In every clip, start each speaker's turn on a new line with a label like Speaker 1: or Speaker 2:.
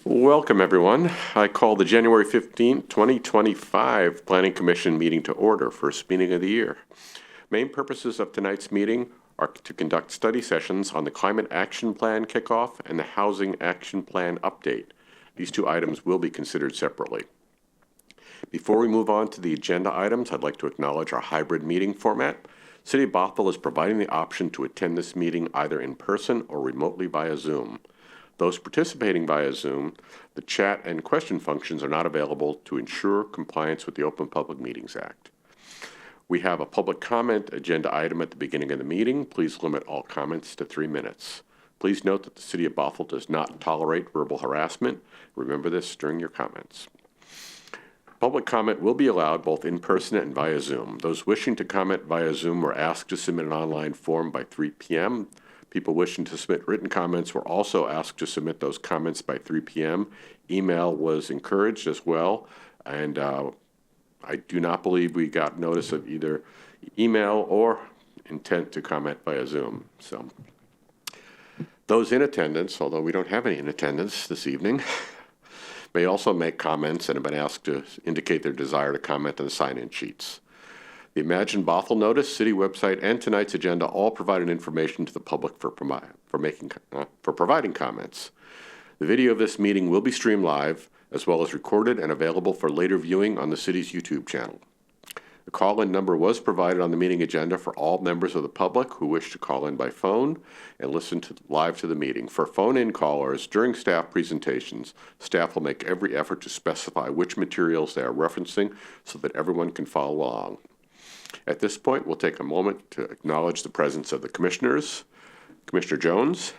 Speaker 1: Welcome, everyone. I call the January 15th, 2025 Planning Commission meeting to order, first meeting of the year. Main purposes of tonight's meeting are to conduct study sessions on the Climate Action Plan kickoff and the Housing Action Plan update. These two items will be considered separately. Before we move on to the agenda items, I'd like to acknowledge our hybrid meeting format. City of Bothell is providing the option to attend this meeting either in person or remotely via Zoom. Those participating via Zoom, the chat and question functions are not available to ensure compliance with the Open Public Meetings Act. We have a public comment agenda item at the beginning of the meeting. Please limit all comments to 3 minutes. Please note that the City of Bothell does not tolerate verbal harassment. Remember this during your comments. Public comment will be allowed both in person and via Zoom. Those wishing to comment via Zoom were asked to submit an online form by 3 p.m. People wishing to submit written comments were also asked to submit those comments by 3 p.m. Email was encouraged as well, and I do not believe we got notice of either email or intent to comment via Zoom. So those in attendance, although we don't have any in attendance this evening, may also make comments and have been asked to indicate their desire to comment on the sign-in sheets. The Imagine Bothell notice, city website, and tonight's agenda all provided information to the public for providing comments. The video of this meeting will be streamed live, as well as recorded and available for later viewing on the city's YouTube channel. The call-in number was provided on the meeting agenda for all members of the public who wish to call in by phone and listen live to the meeting. For phone-in callers, during staff presentations, staff will make every effort to specify which materials they are referencing so that everyone can follow along. At this point, we'll take a moment to acknowledge the presence of the commissioners. Commissioner Jones.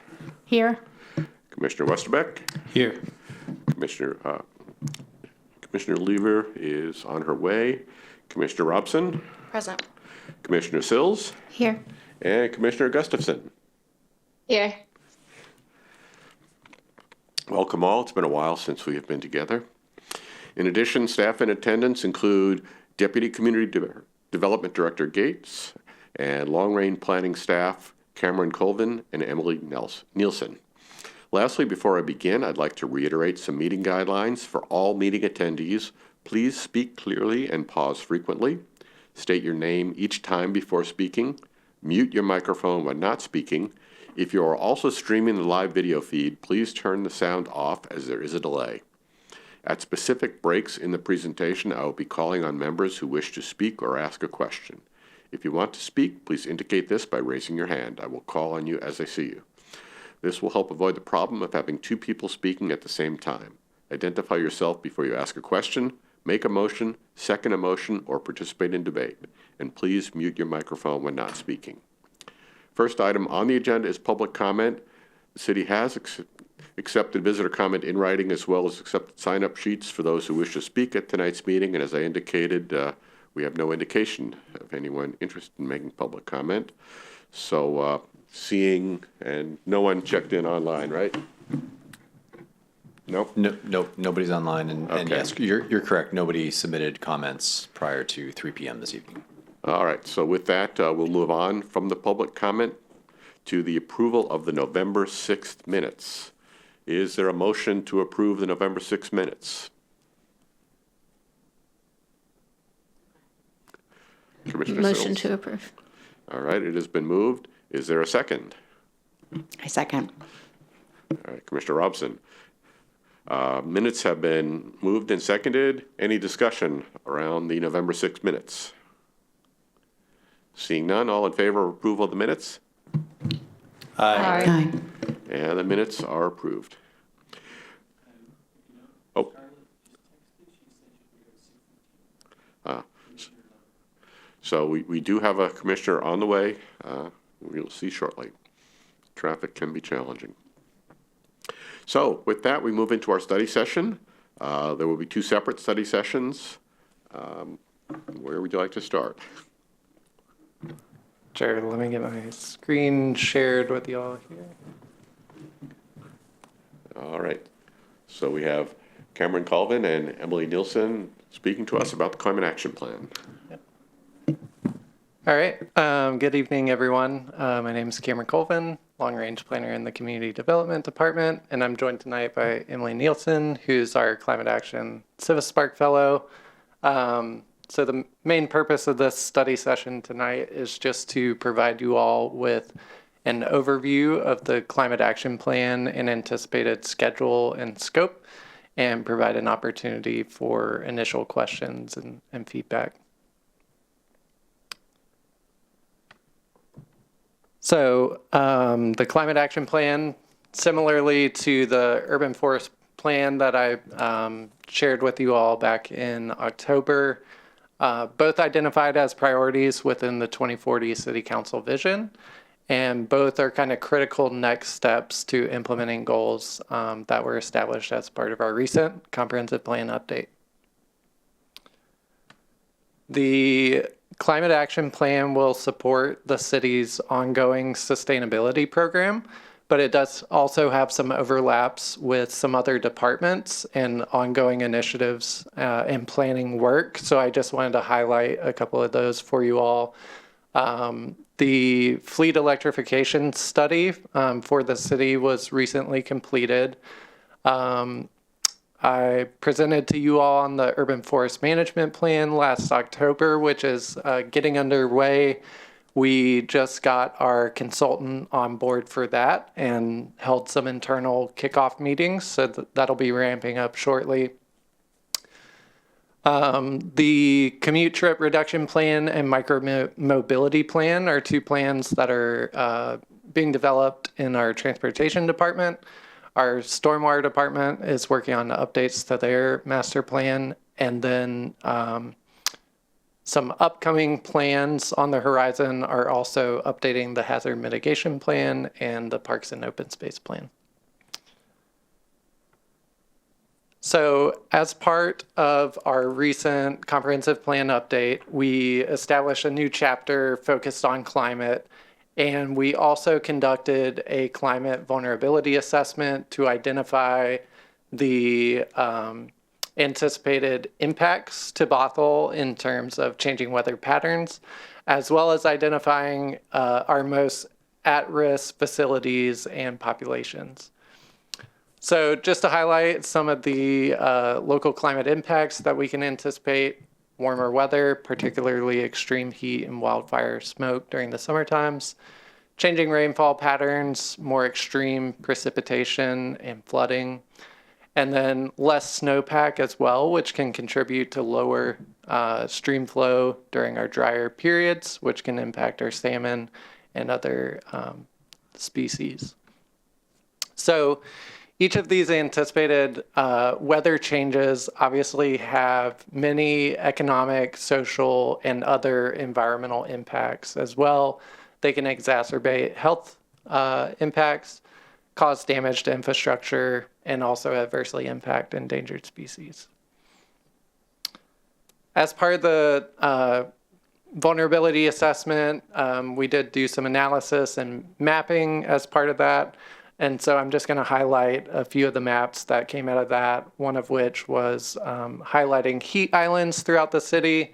Speaker 2: Here.
Speaker 1: Commissioner Westerbeck.
Speaker 3: Here.
Speaker 1: Commissioner Lever is on her way. Commissioner Robson.
Speaker 2: Present.
Speaker 1: Commissioner Sills.
Speaker 2: Here.
Speaker 1: And Commissioner Gustafson.
Speaker 2: Here.
Speaker 1: Welcome all. It's been a while since we have been together. In addition, staff in attendance include Deputy Community Development Director Gates and long-range planning staff Cameron Colvin and Emily Nielsen. Lastly, before I begin, I'd like to reiterate some meeting guidelines for all meeting attendees. Please speak clearly and pause frequently. State your name each time before speaking. Mute your microphone when not speaking. If you are also streaming the live video feed, please turn the sound off as there is a delay. At specific breaks in the presentation, I will be calling on members who wish to speak or ask a question. If you want to speak, please indicate this by raising your hand. I will call on you as I see you. This will help avoid the problem of having two people speaking at the same time. Identify yourself before you ask a question, make a motion, second a motion, or participate in debate. And please mute your microphone when not speaking. First item on the agenda is public comment. The city has accepted visitor comment in writing as well as accepted sign-up sheets for those who wish to speak at tonight's meeting. And as I indicated, we have no indication of anyone interested in making public comment. So seeing, and no one checked in online, right? Nope.
Speaker 3: No, nobody's online, and
Speaker 1: Okay.
Speaker 3: yes, you're correct. Nobody submitted comments prior to 3 p.m. this evening.
Speaker 1: All right. So with that, we'll move on from the public comment to the approval of the November 6th minutes. Is there a motion to approve the November 6th minutes? Commissioner
Speaker 2: Motion
Speaker 1: Sills?
Speaker 2: to approve.
Speaker 1: All right. It has been moved. Is there a second?
Speaker 2: I second.
Speaker 1: All right. Commissioner Robson. Minutes have been moved and seconded. Any discussion around the November 6th minutes? Seeing none, all in favor of approval of the minutes?
Speaker 2: Aye.
Speaker 1: And the minutes are approved. Oh. So we do have a commissioner on the way. We'll see shortly. Traffic can be challenging. So with that, we move into our study session. There will be 2 separate study sessions. Where would you like to start?
Speaker 4: Sure, let me get my screen shared with you all here.
Speaker 1: All right. So we have Cameron Colvin and Emily Nielsen speaking to us about the Climate Action Plan.
Speaker 4: All right. Good evening, everyone. My name is Cameron Colvin, long-range planner in the Community Development Department, and I'm joined tonight by Emily Nielsen, who's our Climate Action Civis Spark Fellow. So the main purpose of this study session tonight is just to provide you all with an overview of the Climate Action Plan and anticipated schedule and scope, and provide an opportunity for initial questions and feedback. So the Climate Action Plan, similarly to the Urban Forest Plan that I shared with you all back in October, both identified as priorities within the 2040 City Council vision, and both are kind of critical next steps to implementing goals that were established as part of our recent comprehensive plan update. The Climate Action Plan will support the city's ongoing sustainability program, but it does also have some overlaps with some other departments and ongoing initiatives and planning work. So I just wanted to highlight a couple of those for you all. The fleet electrification study for the city was recently completed. I presented to you all on the Urban Forest Management Plan last October, which is getting underway. We just got our consultant on board for that and held some internal kickoff meetings, so that'll be ramping up shortly. The commute trip reduction plan and micro mobility plan are two plans that are being developed in our transportation department. Our stormwater department is working on updates to their master plan, and then some upcoming plans on the horizon are also updating the hazard mitigation plan and the parks and open space plan. So as part of our recent comprehensive plan update, we established a new chapter focused on climate, and we also conducted a climate vulnerability assessment to identify the anticipated impacts to Bothell in terms of changing weather patterns, as well as identifying our most at-risk facilities and populations. So just to highlight some of the local climate impacts that we can anticipate: warmer weather, particularly extreme heat and wildfire smoke during the summer times, changing rainfall patterns, more extreme precipitation and flooding, and then less snowpack as well, which can contribute to lower stream flow during our drier periods, which can impact our salmon and other species. So each of these anticipated weather changes obviously have many economic, social, and other environmental impacts as well. They can exacerbate health impacts, cause damage to infrastructure, and also adversely impact endangered species. As part of the vulnerability assessment, we did do some analysis and mapping as part of that. And so I'm just going to highlight a few of the maps that came out of that, one of which was highlighting heat islands throughout the city.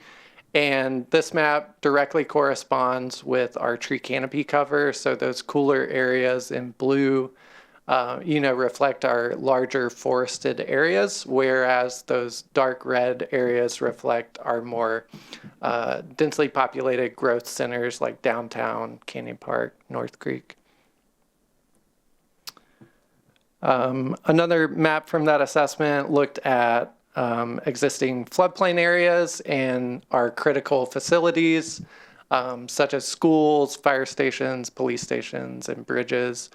Speaker 4: And this map directly corresponds with our tree canopy cover. So those cooler areas in blue, reflect our larger forested areas, whereas those dark red areas reflect our more densely populated growth centers like downtown, Canyon Park, North Creek. Another map from that assessment looked at existing floodplain areas and our critical facilities, such as schools, fire stations, police stations, and bridges.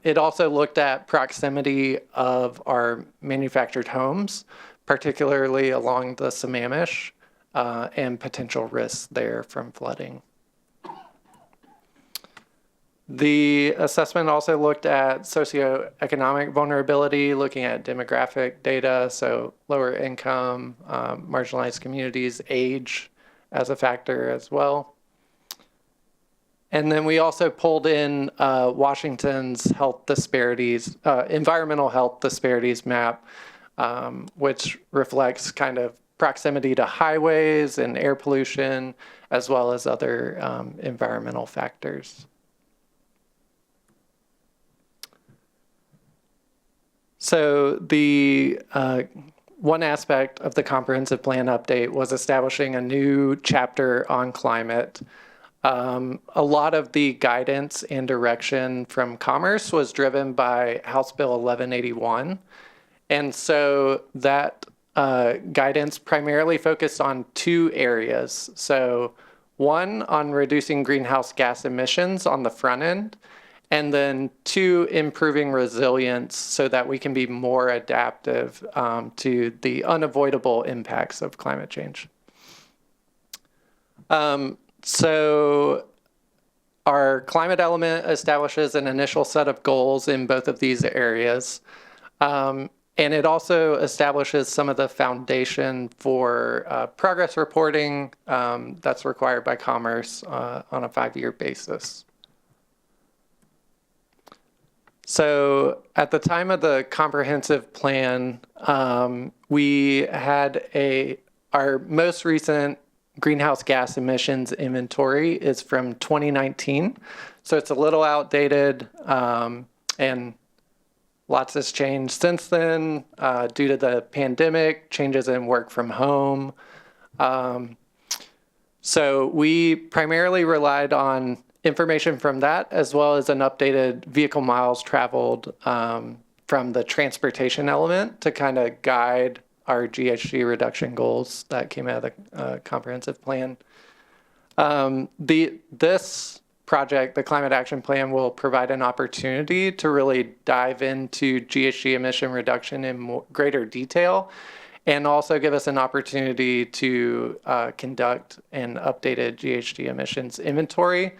Speaker 4: It also looked at proximity of our manufactured homes, particularly along the Sammamish, and potential risks there from flooding. The assessment also looked at socioeconomic vulnerability, looking at demographic data, so lower income, marginalized communities, age as a factor as well. And then we also pulled in Washington's health disparities, environmental health disparities map, which reflects kind of proximity to highways and air pollution, as well as other environmental factors. So the one aspect of the comprehensive plan update was establishing a new chapter on climate. A lot of the guidance and direction from Commerce was driven by House Bill 1181. And so that guidance primarily focused on two areas. So one, on reducing greenhouse gas emissions on the front end, and then two, improving resilience so that we can be more adaptive to the unavoidable impacts of climate change. So our climate element establishes an initial set of goals in both of these areas. And it also establishes some of the foundation for progress reporting that's required by Commerce on a 5-year basis. So at the time of the comprehensive plan, we had our most recent greenhouse gas emissions inventory is from 2019. So it's a little outdated and lots has changed since then due to the pandemic, changes in work from home. So we primarily relied on information from that, as well as an updated vehicle miles traveled from the transportation element to kind of guide our GHG reduction goals that came out of the comprehensive plan. This project, the Climate Action Plan, will provide an opportunity to really dive into GHG emission reduction in greater detail, and also give us an opportunity to conduct an updated GHG emissions inventory,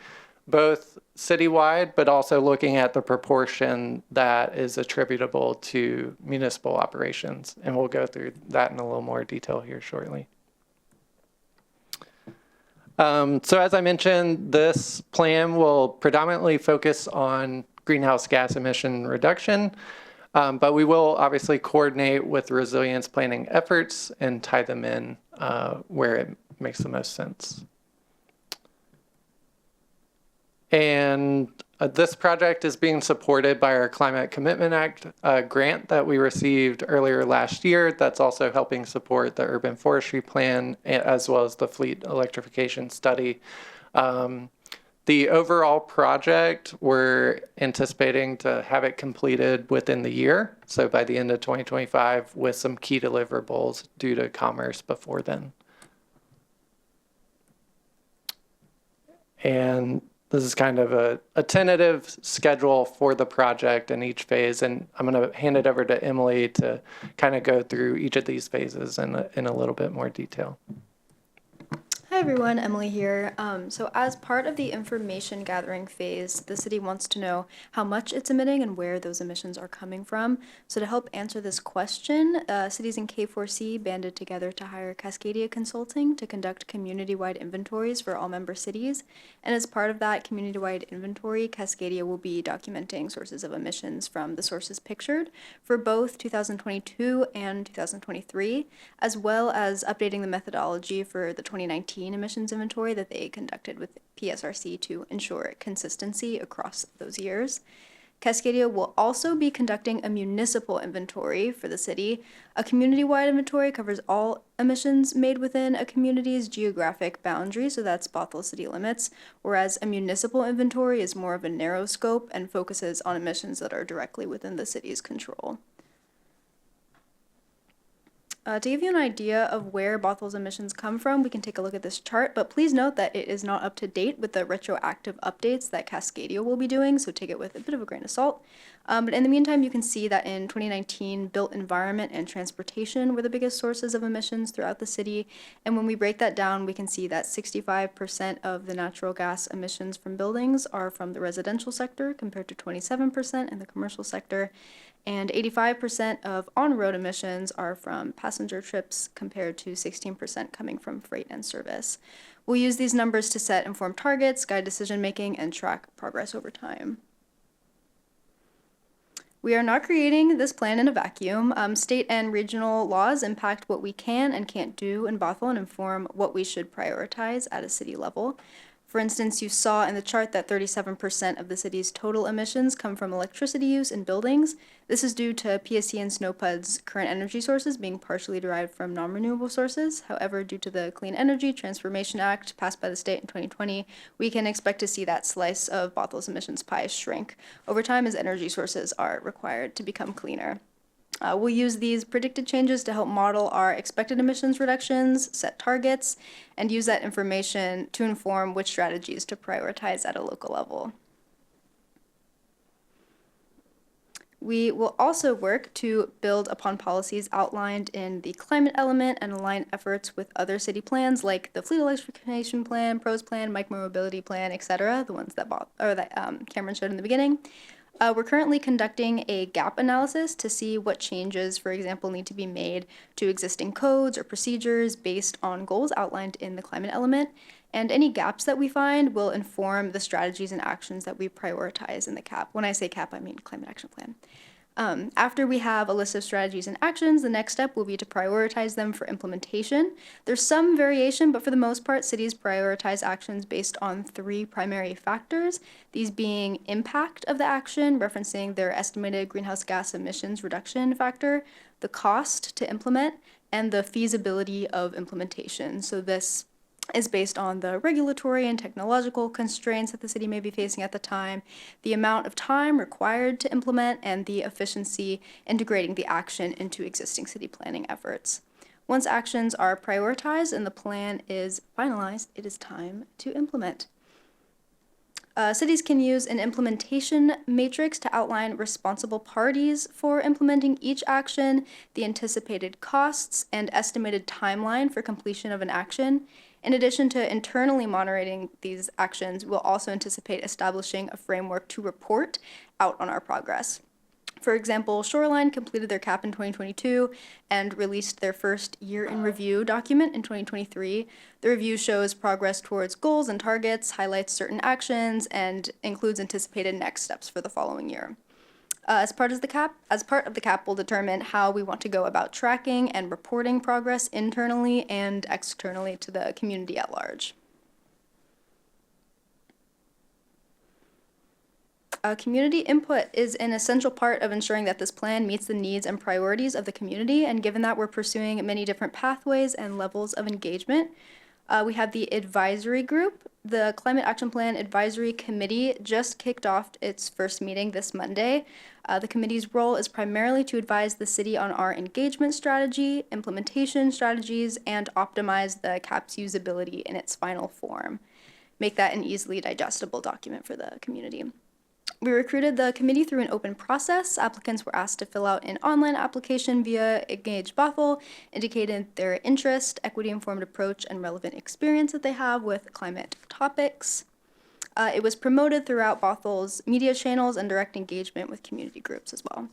Speaker 4: both citywide, but also looking at the proportion that is attributable to municipal operations. And we'll go through that in a little more detail here shortly. So as I mentioned, this plan will predominantly focus on greenhouse gas emission reduction, but we will obviously coordinate with resilience planning efforts and tie them in where it makes the most sense. And this project is being supported by our Climate Commitment Act grant that we received earlier last year. That's also helping support the urban forestry plan, as well as the fleet electrification study. The overall project, we're anticipating to have it completed within the year. So by the end of 2025, with some key deliverables due to Commerce before then. And this is kind of a tentative schedule for the project in each phase, and I'm going to hand it over to Emily to kind of go through each of these phases in a little bit more detail.
Speaker 5: Hi everyone, Emily here. So as part of the information gathering phase, the city wants to know how much it's emitting and where those emissions are coming from. So to help answer this question, cities in K4C banded together to hire Cascadia Consulting to conduct community-wide inventories for all member cities. And as part of that community-wide inventory, Cascadia will be documenting sources of emissions from the sources pictured for both 2022 and 2023, as well as updating the methodology for the 2019 emissions inventory that they conducted with PSRC to ensure consistency across those years. Cascadia will also be conducting a municipal inventory for the city. A community-wide inventory covers all emissions made within a community's geographic boundary, so that's Bothell city limits, whereas a municipal inventory is more of a narrow scope and focuses on emissions that are directly within the city's control. To give you an idea of where Bothell's emissions come from, we can take a look at this chart, but please note that it is not up to date with the retroactive updates that Cascadia will be doing, so take it with a bit of a grain of salt. But in the meantime, you can see that in 2019, built environment and transportation were the biggest sources of emissions throughout the city, and when we break that down, we can see that 65% of the natural gas emissions from buildings are from the residential sector compared to 27% in the commercial sector, and 85% of on-road emissions are from passenger trips compared to 16% coming from freight and service. We'll use these numbers to set informed targets, guide decision-making, and track progress over time. We are not creating this plan in a vacuum. State and regional laws impact what we can and can't do in Bothell and inform what we should prioritize at a city level. For instance, you saw in the chart that 37% of the city's total emissions come from electricity use in buildings. This is due to PSC and SNOPUD's current energy sources being partially derived from non-renewable sources. However, due to the Clean Energy Transformation Act passed by the state in 2020, we can expect to see that slice of Bothell's emissions pie shrink over time as energy sources are required to become cleaner. We'll use these predicted changes to help model our expected emissions reductions, set targets, and use that information to inform which strategies to prioritize at a local level. We will also work to build upon policies outlined in the climate element and align efforts with other city plans like the fleet electrification plan, PROS plan, micromobility plan, etc., the ones that Cameron showed in the beginning. We're currently conducting a gap analysis to see what changes, for example, need to be made to existing codes or procedures based on goals outlined in the climate element. And any gaps that we find will inform the strategies and actions that we prioritize in the CAP. When I say CAP, I mean Climate Action Plan. After we have a list of strategies and actions, the next step will be to prioritize them for implementation. There's some variation, but for the most part, cities prioritize actions based on 3 primary factors, these being impact of the action, referencing their estimated greenhouse gas emissions reduction factor, the cost to implement, and the feasibility of implementation. So this is based on the regulatory and technological constraints that the city may be facing at the time, the amount of time required to implement, and the efficiency integrating the action into existing city planning efforts. Once actions are prioritized and the plan is finalized, it is time to implement. Cities can use an implementation matrix to outline responsible parties for implementing each action, the anticipated costs, and estimated timeline for completion of an action. In addition to internally monitoring these actions, we'll also anticipate establishing a framework to report out on our progress. For example, Shoreline completed their CAP in 2022 and released their first year in review document in 2023. The review shows progress towards goals and targets, highlights certain actions, and includes anticipated next steps for the following year. As part of the CAP, we'll determine how we want to go about tracking and reporting progress internally and externally to the community at large. Community input is an essential part of ensuring that this plan meets the needs and priorities of the community, and given that we're pursuing many different pathways and levels of engagement, we have the advisory group. The Climate Action Plan Advisory Committee just kicked off its first meeting this Monday. The committee's role is primarily to advise the city on our engagement strategy, implementation strategies, and optimize the CAP's usability in its final form. Make that an easily digestible document for the community. We recruited the committee through an open process. Applicants were asked to fill out an online application via Engage Bothell, indicating their interest, equity-informed approach, and relevant experience that they have with climate topics. It was promoted throughout Bothell's media channels and direct engagement with community groups as well.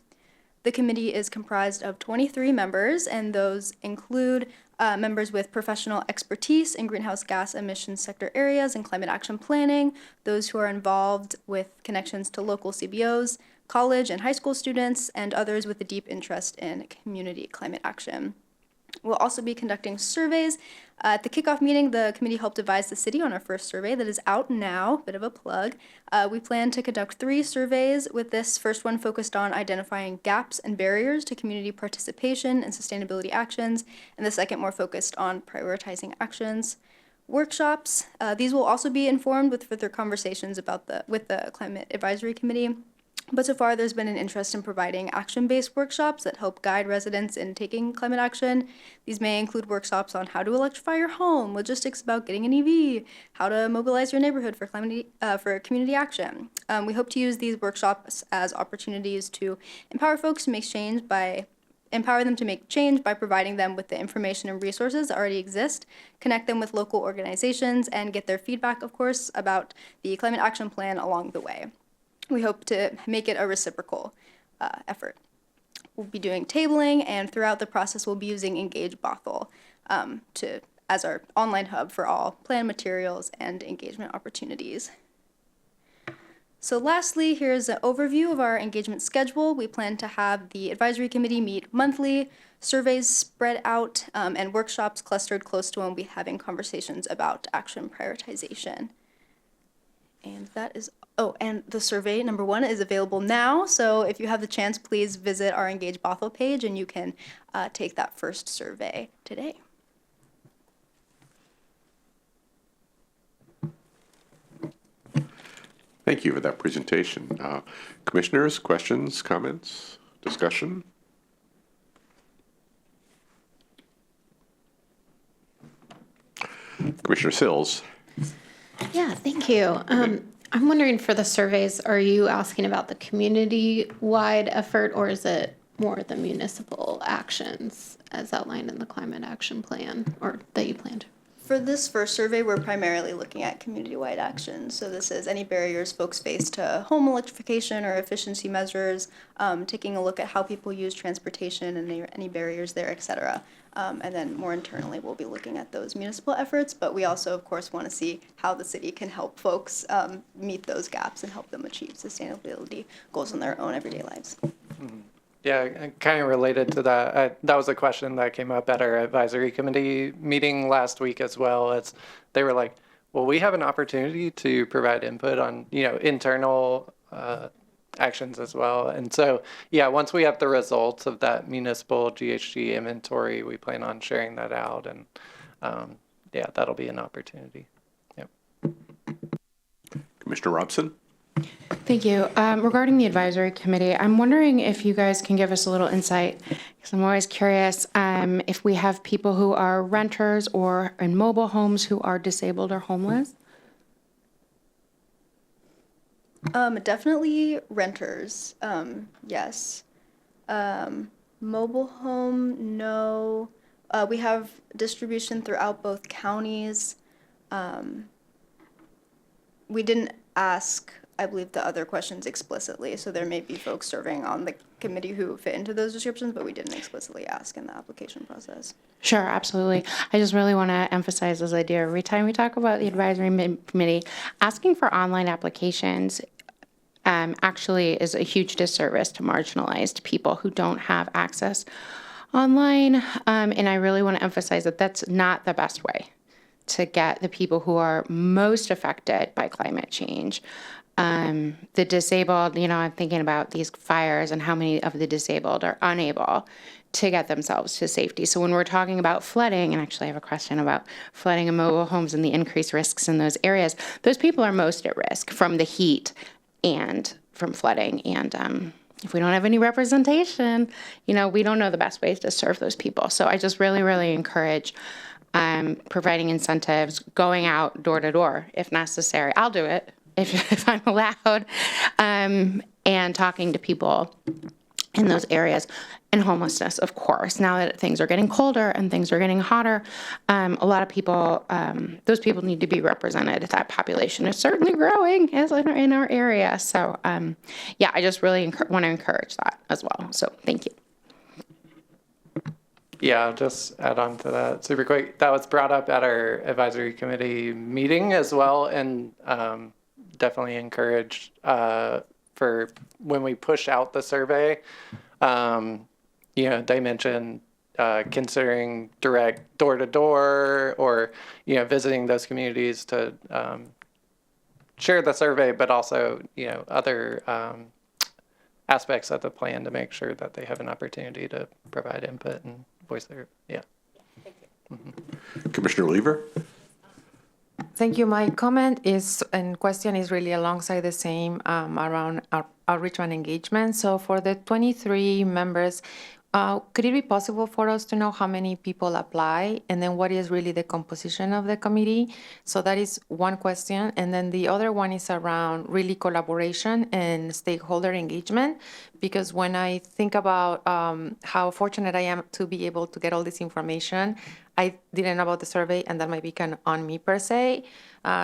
Speaker 5: The committee is comprised of 23 members, and those include members with professional expertise in greenhouse gas emissions sector areas and climate action planning, those who are involved with connections to local CBOs, college and high school students, and others with a deep interest in community climate action. We'll also be conducting surveys. At the kickoff meeting, the committee helped advise the city on our first survey that is out now, bit of a plug. We plan to conduct 3 surveys, with this first one focused on identifying gaps and barriers to community participation and sustainability actions, and the second more focused on prioritizing actions. Workshops, these will also be informed with further conversations with the Climate Advisory Committee. But so far, there's been an interest in providing action-based workshops that help guide residents in taking climate action. These may include workshops on how to electrify your home, logistics about getting an EV, how to mobilize your neighborhood for community action. We hope to use these workshops as opportunities to empower folks to make change by providing them with the information and resources that already exist, connect them with local organizations, and get their feedback, of course, about the climate action plan along the way. We hope to make it a reciprocal effort. We'll be doing tabling, and throughout the process, we'll be using Engage Bothell as our online hub for all plan materials and engagement opportunities. So lastly, here's an overview of our engagement schedule. We plan to have the advisory committee meet monthly, surveys spread out, and workshops clustered close to when we'll be having conversations about action prioritization. And that is, oh, and the survey number 1 is available now. So if you have the chance, please visit our Engage Bothell page and you can take that first survey today.
Speaker 1: Thank you for that presentation. Commissioners, questions, comments, discussion? Commissioner Sills.
Speaker 2: Yeah, thank you. I'm wondering for the surveys, are you asking about the community-wide effort or is it more the municipal actions as outlined in the climate action plan or that you planned?
Speaker 5: For this first survey, we're primarily looking at community-wide actions. So this is any barriers folks face to home electrification or efficiency measures, taking a look at how people use transportation and any barriers there, et cetera. And then more internally, we'll be looking at those municipal efforts, but we also, of course, want to see how the city can help folks meet those gaps and help them achieve sustainability goals in their own everyday lives.
Speaker 4: Mm-hmm. Yeah, kind of related to that. That was a question that came up at our advisory committee meeting last week as well. They were like, well, we have an opportunity to provide input on, internal actions as well. And so, yeah, once we have the results of that municipal GHG inventory, we plan on sharing that out. And yeah, that'll be an opportunity. Yep.
Speaker 1: Commissioner Robson.
Speaker 6: Thank you. Regarding the advisory committee, I'm wondering if you guys can give us a little insight, because I'm always curious if we have people who are renters or in mobile homes who are disabled or homeless.
Speaker 5: Definitely renters, yes. Mobile home, no. We have distribution throughout both counties. We didn't ask, I believe, the other questions explicitly, so there may be folks serving on the committee who fit into those descriptions, but we didn't explicitly ask in the application process.
Speaker 6: Sure, absolutely. I just really want to emphasize this idea. Every time we talk about the advisory committee, asking for online applications actually is a huge disservice to marginalized people who don't have access online. And I really want to emphasize that that's not the best way to get the people who are most affected by climate change. The disabled, I'm thinking about these fires and how many of the disabled are unable to get themselves to safety. So when we're talking about flooding, and actually I have a question about flooding in mobile homes and the increased risks in those areas, those people are most at risk from the heat and from flooding. And if we don't have any representation, we don't know the best ways to serve those people. So I just really, really encourage providing incentives, going out door to door if necessary. I'll do it if I'm allowed, and talking to people in those areas. And homelessness, of course. Now that things are getting colder and things are getting hotter, a lot of people, those people need to be represented. That population is certainly growing as in our area. So, yeah, I just really want to encourage that as well. So thank you.
Speaker 4: Yeah, I'll just add on to that super quick. That was brought up at our advisory committee meeting as well, and definitely encouraged for when we push out the survey. They mentioned considering direct door-to-door or, visiting those communities to share the survey, but also, other aspects of the plan to make sure that they have an opportunity to provide input and voice their, yeah.
Speaker 5: Thank you.
Speaker 1: Mm-hmm. Commissioner Lever.
Speaker 7: Thank you. My comment and question is really alongside the same around outreach and engagement. So for the 23 members, could it be possible for us to know how many people apply and then what is really the composition of the committee? So that is one question. And then the other one is around really collaboration and stakeholder engagement. Because when I think about how fortunate I am to be able to get all this information, I didn't know about the survey, and that might be kind of on me per se,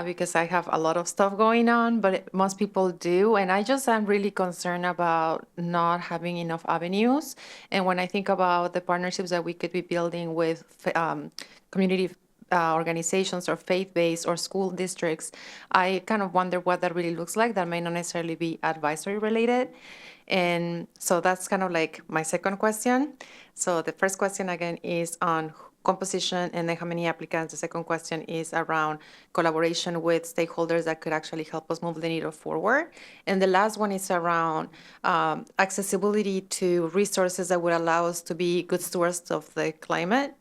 Speaker 7: because I have a lot of stuff going on, but most people do. And I just am really concerned about not having enough avenues. And when I think about the partnerships that we could be building with community organizations or faith-based or school districts, I kind of wonder what that really looks like. That may not necessarily be advisory related. And so that's kind of like my second question. So the first question again is on composition and then how many applicants. The second question is around collaboration with stakeholders that could actually help us move the needle forward. And the last one is around accessibility to resources that would allow us to be good stewards of the climate.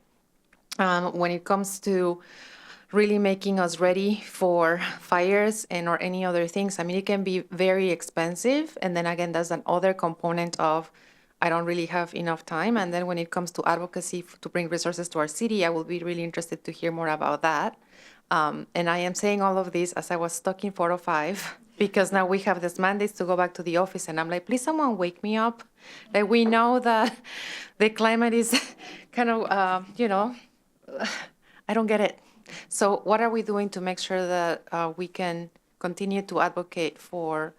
Speaker 7: When it comes to really making us ready for fires and or any other things, I mean, it can be very expensive. And then again, that's another component of I don't really have enough time. And then when it comes to advocacy to bring resources to our city, I will be really interested to hear more about that. And I am saying all of this as I was stuck in 405 because now we have this mandate to go back to the office. And I'm like, please, someone wake me up. Like, we know that the climate is kind of, I don't get it. So what are we doing to make sure that we can continue to advocate for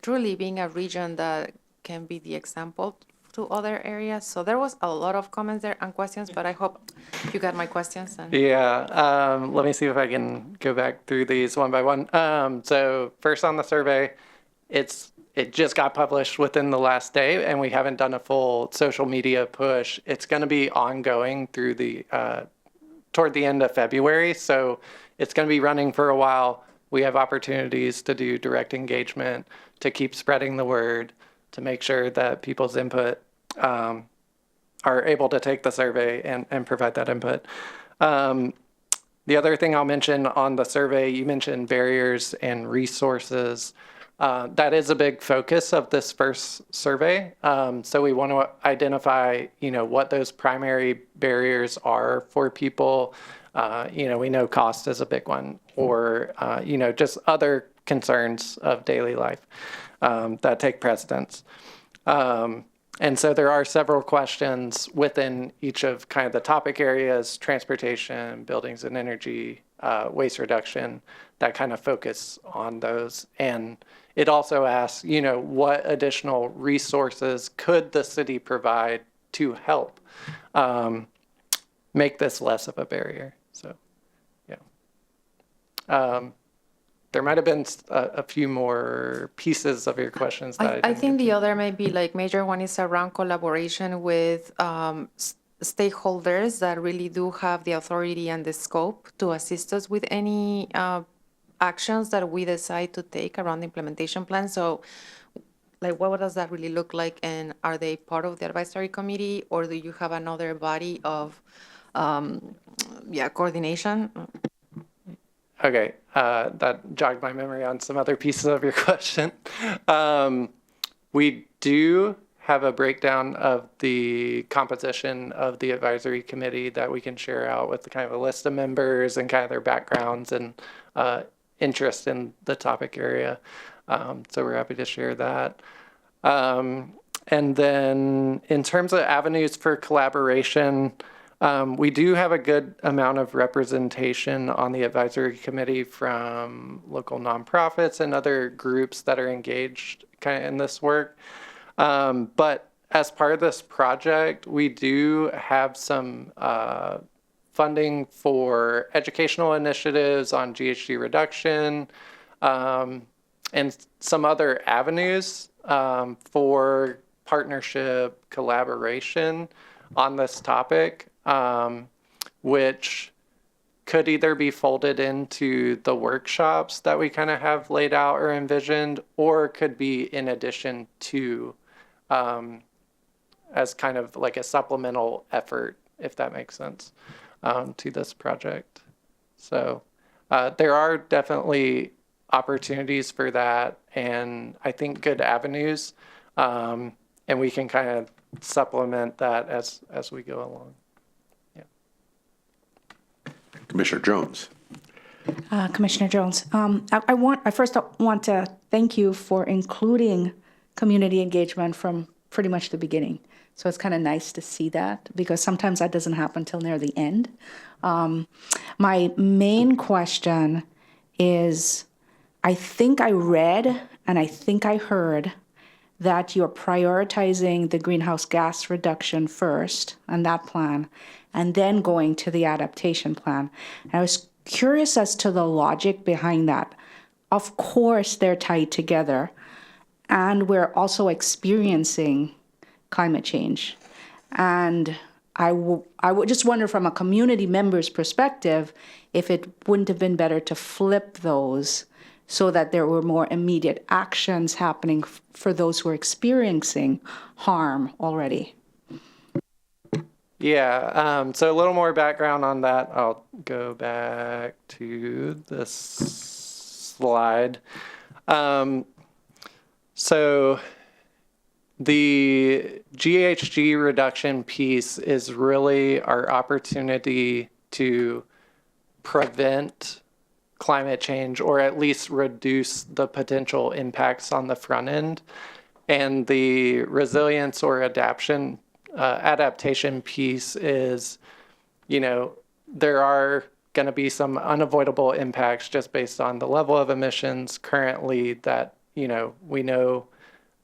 Speaker 7: truly being a region that can be the example to other areas? So there was a lot of comments there and questions, but I hope you got my questions. And
Speaker 4: Yeah, let me see if I can go back through these one by one. So first on the survey, it just got published within the last day, and we haven't done a full social media push. It's going to be ongoing through the toward the end of February, so it's going to be running for a while. We have opportunities to do direct engagement, to keep spreading the word, to make sure that people's input are able to take the survey and provide that input. The other thing I'll mention on the survey, you mentioned barriers and resources. That is a big focus of this first survey. So we want to identify, what those primary barriers are for people. We know cost is a big one, or, just other concerns of daily life that take precedence. And so there are several questions within each of kind of the topic areas: transportation, buildings and energy, waste reduction, that kind of focus on those. And it also asks, what additional resources could the city provide to help make this less of a barrier? So, yeah. There might have been a few more pieces of your questions that
Speaker 7: I think the other maybe like major one is around collaboration with stakeholders that really do have the authority and the scope to assist us with any actions that we decide to take around the implementation plan. So like, what does that really look like? And are they part of the advisory committee, or do you have another body of coordination?
Speaker 4: Okay, that jogged my memory on some other pieces of your question. We do have a breakdown of the composition of the advisory committee that we can share out with the kind of a list of members and kind of their backgrounds and interest in the topic area. So we're happy to share that. And then in terms of avenues for collaboration, we do have a good amount of representation on the advisory committee from local nonprofits and other groups that are engaged kind of in this work. But as part of this project, we do have some funding for educational initiatives on GHG reduction and some other avenues for partnership, collaboration on this topic, which could either be folded into the workshops that we kind of have laid out or envisioned, or could be in addition to as kind of like a supplemental effort, if that makes sense, to this project. So there are definitely opportunities for that, and I think good avenues, and we can kind of supplement that as we go along. Yeah.
Speaker 1: Commissioner Jones.
Speaker 8: Commissioner Jones, I first want to thank you for including community engagement from pretty much the beginning. So it's kind of nice to see that, because sometimes that doesn't happen till near the end. My main question is, I think I read and I think I heard that you're prioritizing the greenhouse gas reduction first and that plan, and then going to the adaptation plan. And I was curious as to the logic behind that. Of course, they're tied together, and we're also experiencing climate change. And I would just wonder from a community member's perspective if it wouldn't have been better to flip those so that there were more immediate actions happening for those who are experiencing harm already.
Speaker 4: Yeah, so a little more background on that. I'll go back to this slide. So the GHG reduction piece is really our opportunity to prevent climate change, or at least reduce the potential impacts on the front end. And the resilience or adaptation piece is, there are going to be some unavoidable impacts just based on the level of emissions currently that, we know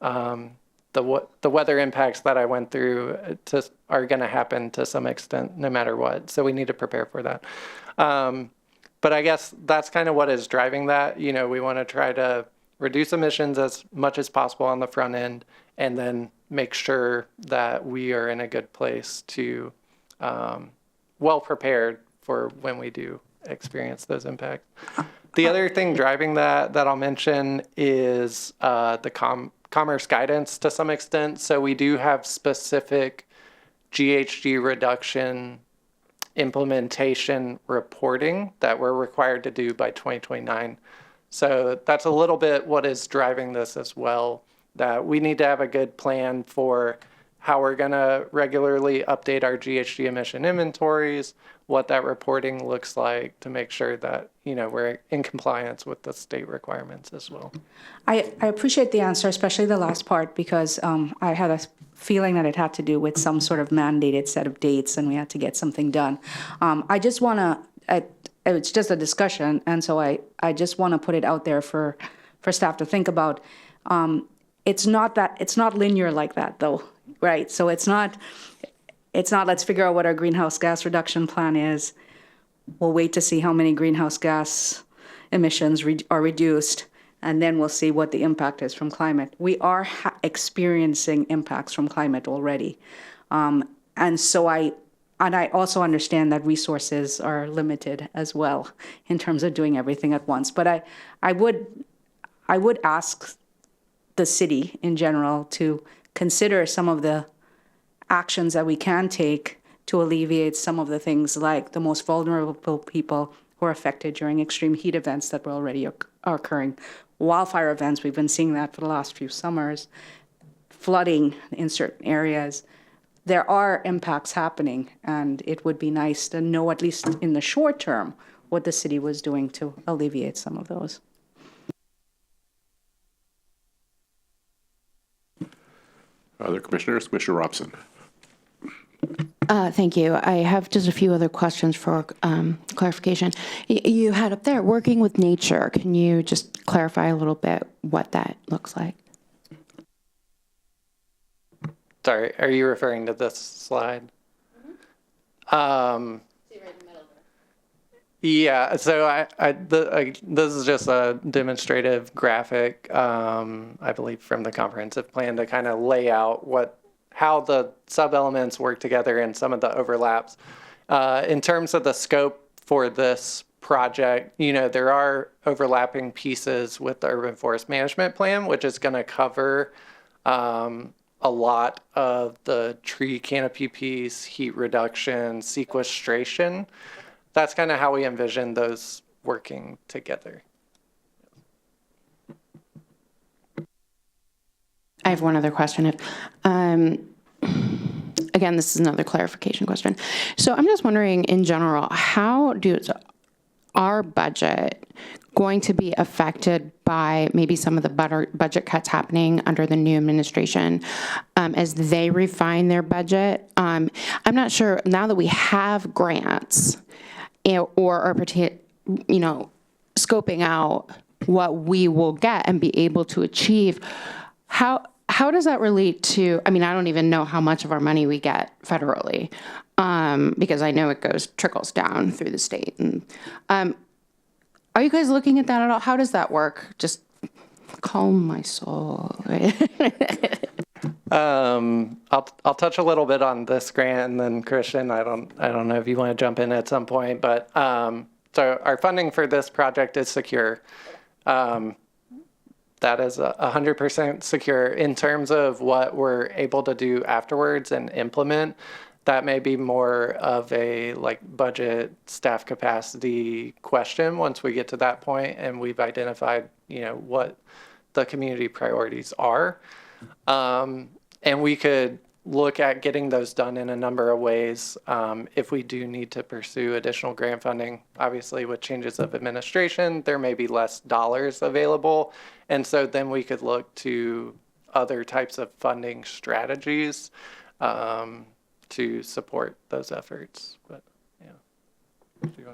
Speaker 4: the weather impacts that I went through are going to happen to some extent no matter what. So we need to prepare for that. But I guess that's kind of what is driving that. We want to try to reduce emissions as much as possible on the front end, and then make sure that we are in a good place to well prepared for when we do experience those impacts. The other thing driving that I'll mention is the commerce guidance to some extent. So we do have specific GHG reduction implementation reporting that we're required to do by 2029. So that's a little bit what is driving this as well, that we need to have a good plan for how we're going to regularly update our GHG emission inventories, what that reporting looks like to make sure that, we're in compliance with the state requirements as well.
Speaker 8: I appreciate the answer, especially the last part, because I had a feeling that it had to do with some sort of mandated set of dates and we had to get something done. I just want to, it's just a discussion, and so I just want to put it out there for staff to think about. It's not linear like that though, right? So it's not let's figure out what our greenhouse gas reduction plan is. We'll wait to see how many greenhouse gas emissions are reduced, and then we'll see what the impact is from climate. We are experiencing impacts from climate already. And I also understand that resources are limited as well in terms of doing everything at once. But I would ask the city in general to consider some of the actions that we can take to alleviate some of the things like the most vulnerable people who are affected during extreme heat events that were already occurring. Wildfire events, we've been seeing that for the last few summers. Flooding in certain areas. There are impacts happening, and it would be nice to know, at least in the short term, what the city was doing to alleviate some of those.
Speaker 1: Other commissioners? Commissioner Robson.
Speaker 6: Thank you. I have just a few other questions for clarification. You had up there, working with nature. Can you just clarify a little bit what that looks like?
Speaker 4: Sorry, are you referring to this slide? Yeah, so this is just a demonstrative graphic, I believe, from the comprehensive plan to kind of lay out how the sub-elements work together and some of the overlaps. In terms of the scope for this project, there are overlapping pieces with the urban forest management plan, which is going to cover a lot of the tree canopy piece, heat reduction, sequestration. That's kind of how we envision those working together.
Speaker 6: I have one other question. Again, this is another clarification question. So I'm just wondering, in general, how is our budget going to be affected by maybe some of the budget cuts happening under the new administration as they refine their budget? I'm not sure, now that we have grants or are scoping out what we will get and be able to achieve, how does that relate to, I don't even know how much of our money we get federally, because I know it trickles down through the state. And are you guys looking at that at all? How does that work? Just calm my soul.
Speaker 4: I'll touch a little bit on this grant, and then Christian, I don't know if you want to jump in at some point, but so our funding for this project is secure. That is 100% secure. In terms of what we're able to do afterwards and implement, that may be more of a like budget, staff capacity question once we get to that point and we've identified, what the community priorities are. And we could look at getting those done in a number of ways if we do need to pursue additional grant funding. Obviously, with changes of administration, there may be less dollars available. And so then we could look to other types of funding strategies to support those efforts. But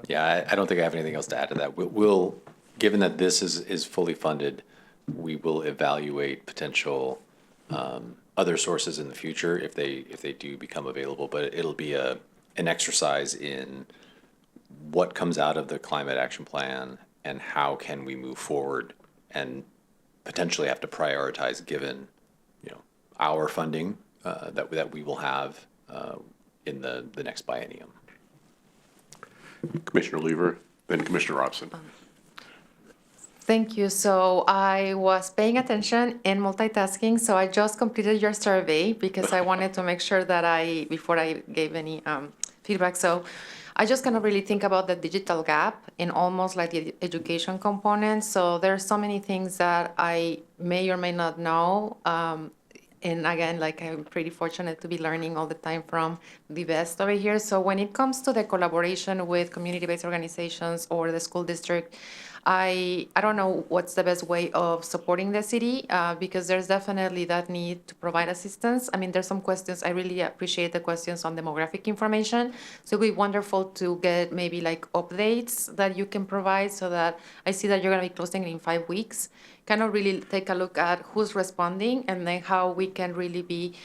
Speaker 3: Yeah, I don't think I have anything else to add to that. We'll given that this is fully funded, we will evaluate potential other sources in the future if they do become available. But it'll be an exercise in what comes out of the climate action plan and how can we move forward and potentially have to prioritize given our funding that we will have in the next biennium.
Speaker 1: Commissioner Lever, then Commissioner Robson.
Speaker 7: Thank you. So I was paying attention and multitasking. So I just completed your survey because I wanted to make sure that before I gave any feedback. So I just kind of really think about the digital gap in almost like the education component. So there's so many things that I may or may not know. And again, like I'm pretty fortunate to be learning all the time from the best over here. So when it comes to the collaboration with community-based organizations or the school district, I don't know what's the best way of supporting the city because there's definitely that need to provide assistance. I mean, there's some questions. I really appreciate the questions on demographic information. So it'd be wonderful to get maybe like updates that you can provide so that I see that you're going to be closing in 5 weeks. Kind of really take a look at who's responding and then how we can really be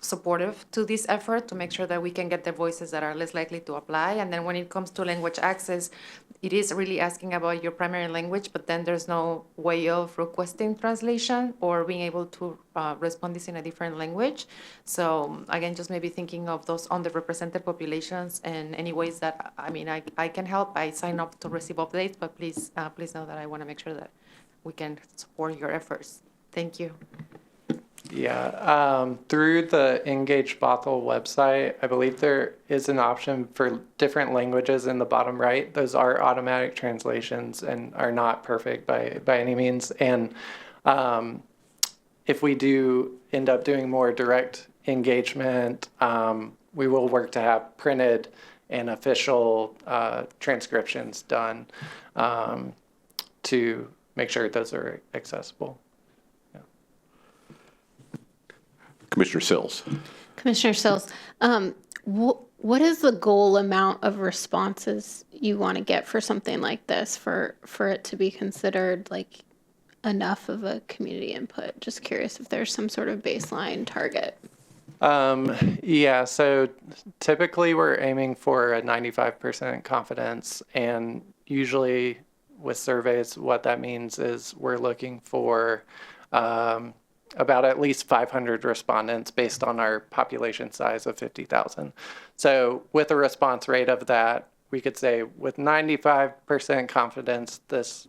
Speaker 7: supportive to this effort to make sure that we can get the voices that are less likely to apply. And then when it comes to language access, it is really asking about your primary language, but then there's no way of requesting translation or being able to respond this in a different language. So again, just maybe thinking of those underrepresented populations and any ways that, I can help. I sign up to receive updates, but please know that I want to make sure that we can support your efforts. Thank you.
Speaker 4: Yeah, through the Engage Bothell website, I believe there is an option for different languages in the bottom right. Those are automatic translations and are not perfect by any means. And if we do end up doing more direct engagement, we will work to have printed and official transcriptions done to make sure those are accessible.
Speaker 1: Commissioner Sills.
Speaker 2: Commissioner Sills, what is the goal amount of responses you want to get for something like this for it to be considered like enough of a community input? Just curious if there's some sort of baseline target.
Speaker 4: Yeah, so typically we're aiming for a 95% confidence, and usually with surveys, what that means is we're looking for about at least 500 respondents based on our population size of 50,000. So with a response rate of that, we could say with 95% confidence, this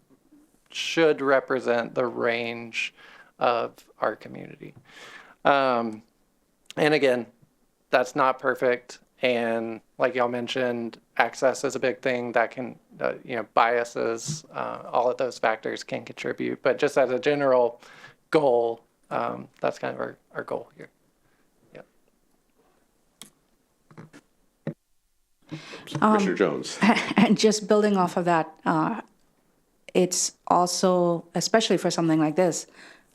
Speaker 4: should represent the range of our community. And again, that's not perfect. And like y'all mentioned, access is a big thing that can, biases, all of those factors can contribute. But just as a general goal, that's kind of our goal here. Yeah.
Speaker 1: Commissioner Jones.
Speaker 8: And just building off of that, it's also, especially for something like this,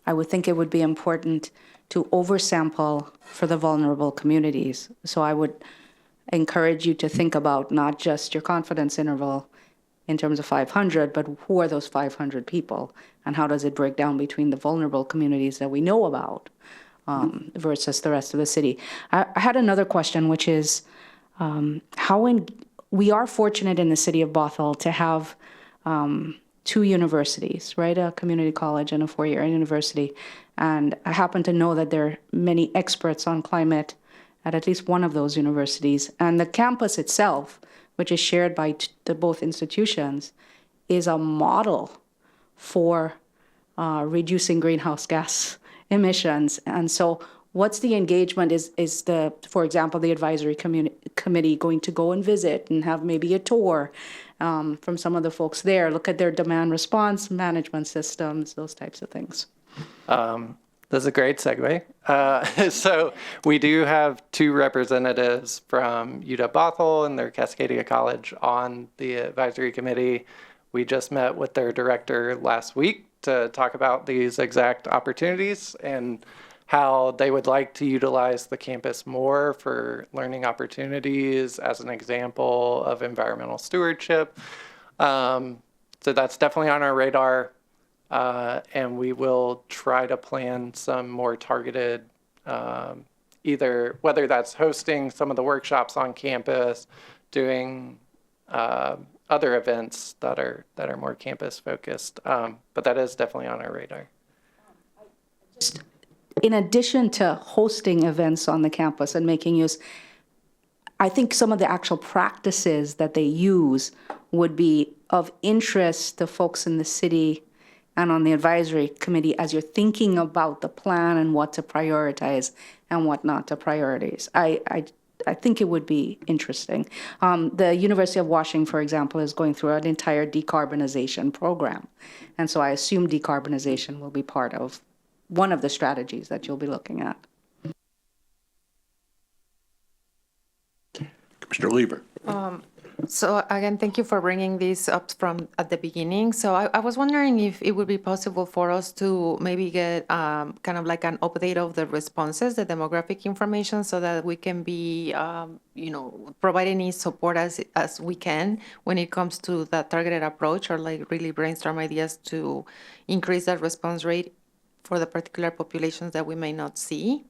Speaker 8: I would think it would be important to oversample for the vulnerable communities. So I would encourage you to think about not just your confidence interval in terms of 500, but who are those 500 people and how does it break down between the vulnerable communities that we know about versus the rest of the city. I had another question, which is we are fortunate in the city of Bothell to have 2 universities, right? A community college and a 4-year university. And I happen to know that there are many experts on climate at least one of those universities. And the campus itself, which is shared by the both institutions, is a model for reducing greenhouse gas emissions. And so what's the engagement? Is the, for example, the advisory committee going to go and visit and have maybe a tour from some of the folks there, look at their demand response management systems, those types of things?
Speaker 4: That's a great segue. So we do have 2 representatives from UW Bothell and their Cascadia College on the advisory committee. We just met with their director last week to talk about these exact opportunities and how they would like to utilize the campus more for learning opportunities as an example of environmental stewardship. So that's definitely on our radar. And we will try to plan some more targeted, either whether that's hosting some of the workshops on campus, doing other events that are more campus focused. But that is definitely on our radar.
Speaker 8: In addition to hosting events on the campus and making use, I think some of the actual practices that they use would be of interest to folks in the city and on the advisory committee as you're thinking about the plan and what to prioritize and what not to prioritize. I think it would be interesting. The University of Washington, for example, is going through an entire decarbonization program. And so I assume decarbonization will be part of one of the strategies that you'll be looking at.
Speaker 1: Commissioner Lieber.
Speaker 7: So again, thank you for bringing this up from at the beginning. So I was wondering if it would be possible for us to maybe get kind of like an update of the responses, the demographic information, so that we can be, provide any support as we can when it comes to that targeted approach, or like really brainstorm ideas to increase that response rate for the particular populations that we may not see.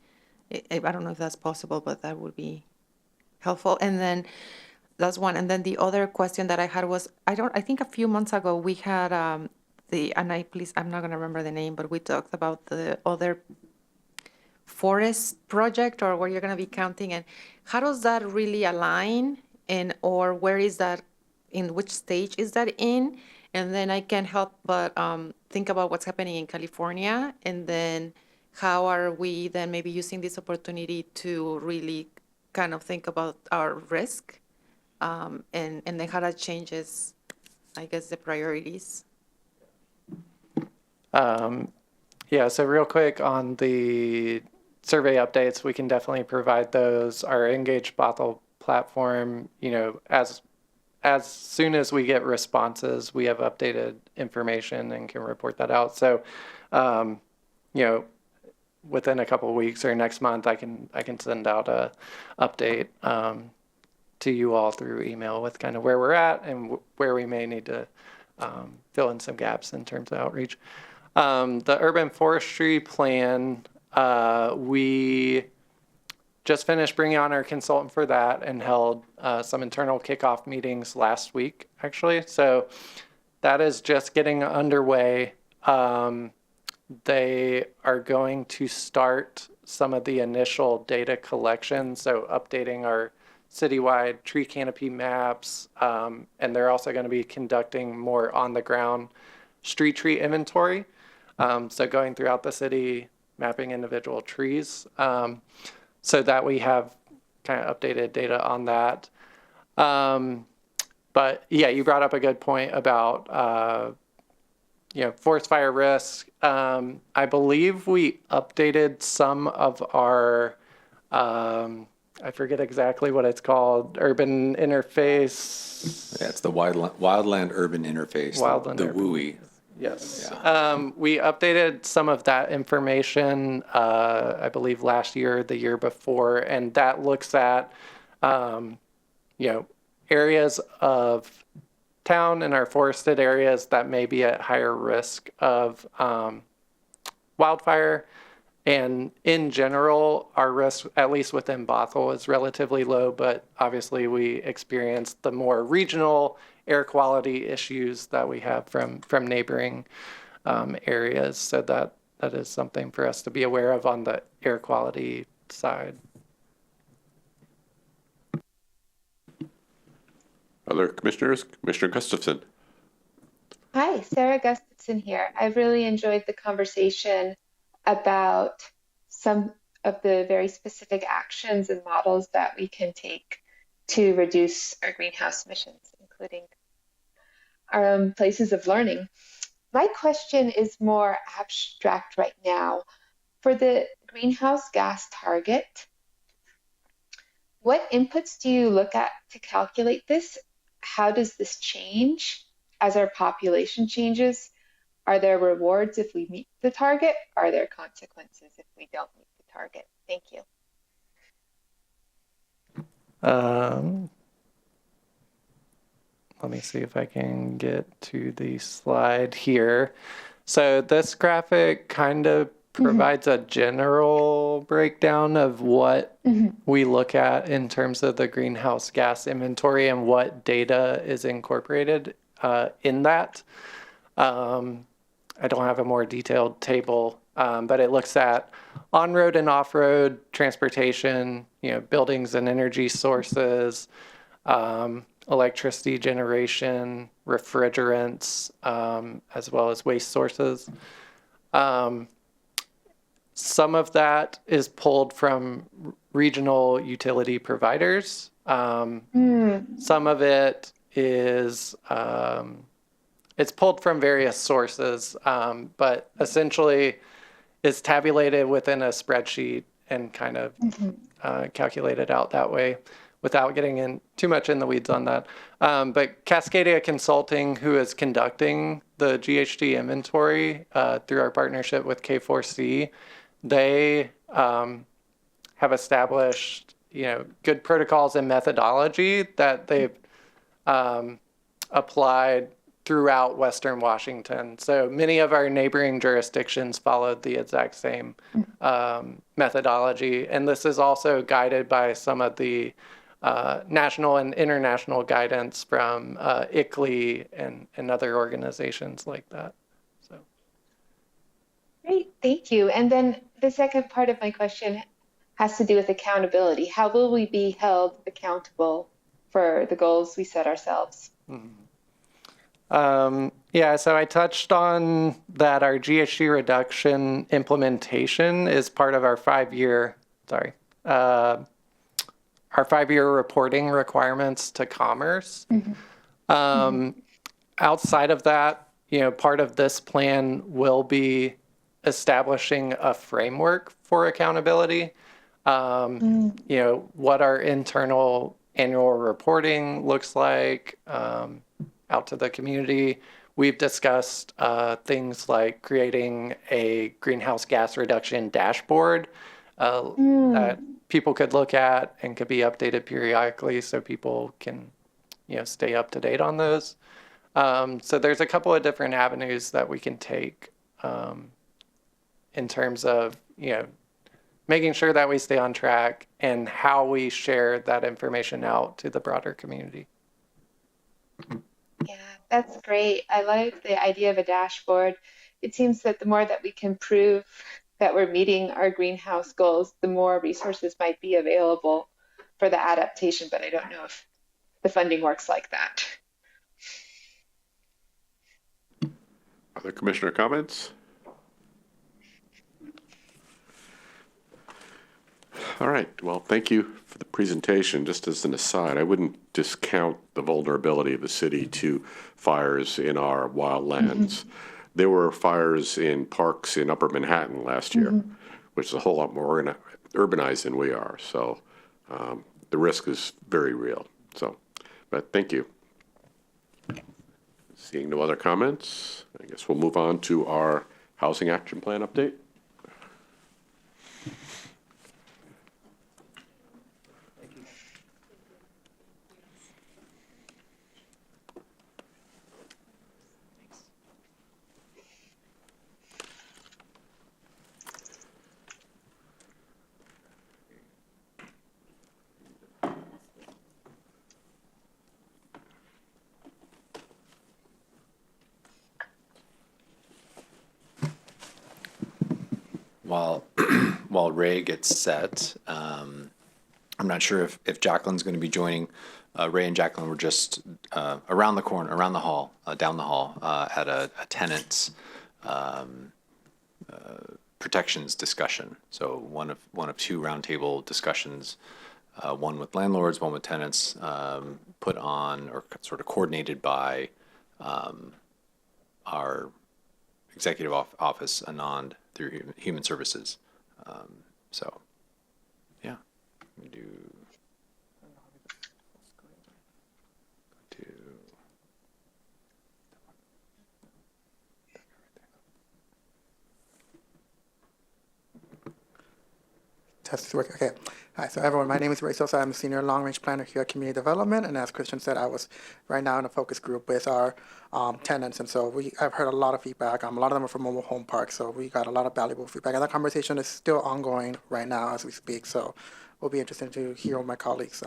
Speaker 7: I don't know if that's possible, but that would be helpful. And then that's one. And then the other question that I had was, I think a few months ago we had I'm not going to remember the name, but we talked about the other forest project, or where you're going to be counting, and how does that really align, and or where is that, in which stage is that in? And then I can't help but think about what's happening in California, and then how are we then maybe using this opportunity to really kind of think about our risk, and then how that changes, I guess, the priorities.
Speaker 4: Yeah, so real quick on the survey updates, we can definitely provide those. Our Engage Bothell platform, as soon as we get responses, we have updated information and can report that out. So, within a couple of weeks or next month, I can send out a update to you all through email with kind of where we're at and where we may need to fill in some gaps in terms of outreach. The urban forestry plan, we just finished bringing on our consultant for that and held some internal kickoff meetings last week, actually. So that is just getting underway. They are going to start some of the initial data collection, so updating our citywide tree canopy maps, and they're also going to be conducting more on-the-ground street tree inventory, so going throughout the city, mapping individual trees, so that we have kind of updated data on that. But yeah, you brought up a good point about forest fire risk. I believe we updated some of our, I forget exactly what it's called, urban interface.
Speaker 3: Yeah, it's the wildland urban interface, the WUI.
Speaker 4: Yes.
Speaker 3: Yeah.
Speaker 4: We updated some of that information, I believe last year, the year before, and that looks at, areas of town and our forested areas that may be at higher risk of wildfire. And in general, our risk, at least within Bothell, is relatively low, but obviously we experience the more regional air quality issues that we have from neighboring areas. So that is something for us to be aware of on the air quality side.
Speaker 1: Other commissioners? Commissioner Gustafson?
Speaker 9: Hi, Sarah Gustafson here. I've really enjoyed the conversation about some of the very specific actions and models that we can take to reduce our greenhouse emissions, including our own places of learning. My question is more abstract right now. For the greenhouse gas target, what inputs do you look at to calculate this? How does this change as our population changes? Are there rewards if we meet the target? Are there consequences if we don't meet the target? Thank you.
Speaker 4: Let me see if I can get to the slide here. So this graphic kind of provides a general breakdown of what we look at in terms of the greenhouse gas inventory and what data is incorporated in that. I don't have a more detailed table, but it looks at on-road and off-road transportation, buildings and energy sources, electricity generation, refrigerants, as well as waste sources. Some of that is pulled from regional utility providers. Some of it is it's pulled from various sources, but essentially is tabulated within a spreadsheet and kind of calculated out that way without getting in too much in the weeds on that. But Cascadia Consulting, who is conducting the GHG inventory through our partnership with K4C, they have established good protocols and methodology that they've applied throughout Western Washington. So many of our neighboring jurisdictions followed the exact same methodology. And this is also guided by some of the national and international guidance from ICLEI and other organizations like that. So.
Speaker 9: Great, thank you. And then the second part of my question has to do with accountability. How will we be held accountable for the goals we set ourselves?
Speaker 4: Yeah, so I touched on that our GHG reduction implementation is part of our 5-year reporting requirements to Commerce. Outside of that, part of this plan will be establishing a framework for accountability. What our internal annual reporting looks like out to the community. We've discussed things like creating a greenhouse gas reduction dashboard that people could look at and could be updated periodically so people can, stay up to date on those. So there's a couple of different avenues that we can take in terms of, making sure that we stay on track and how we share that information out to the broader community.
Speaker 9: Yeah, that's great. I like the idea of a dashboard. It seems that the more that we can prove that we're meeting our greenhouse goals, the more resources might be available for the adaptation, but I don't know if the funding works like that.
Speaker 1: Other commissioner comments? All right. Well, thank you for the presentation. Just as an aside, I wouldn't discount the vulnerability of the city to fires in our wildlands. There were fires in parks in Upper Manhattan last year, which is a whole lot more urbanized than we are. So the risk is very real. So, but thank you. Seeing no other comments, I guess we'll move on to our Housing Action Plan update.
Speaker 3: while while Ray gets set, I'm not sure if Jacqueline's going to be joining. Ray and Jacqueline were just around the corner, around the hall, down the hall, at a tenant's protections discussion. So one of two roundtable discussions, one with landlords, one with tenants, put on or sort of coordinated by our executive office, Anand, through Human Services. So, yeah, we do.
Speaker 10: Test is working. Okay. Hi, so everyone, my name is Ray Sosa. I'm a senior long-range planner here at Community Development, and as Christian said, I was right now in a focus group with our tenants, and so I've heard a lot of feedback. A lot of them are from mobile home parks, so we got a lot of valuable feedback, and that conversation is still ongoing right now as we speak. So we'll be interested to hear what my colleagues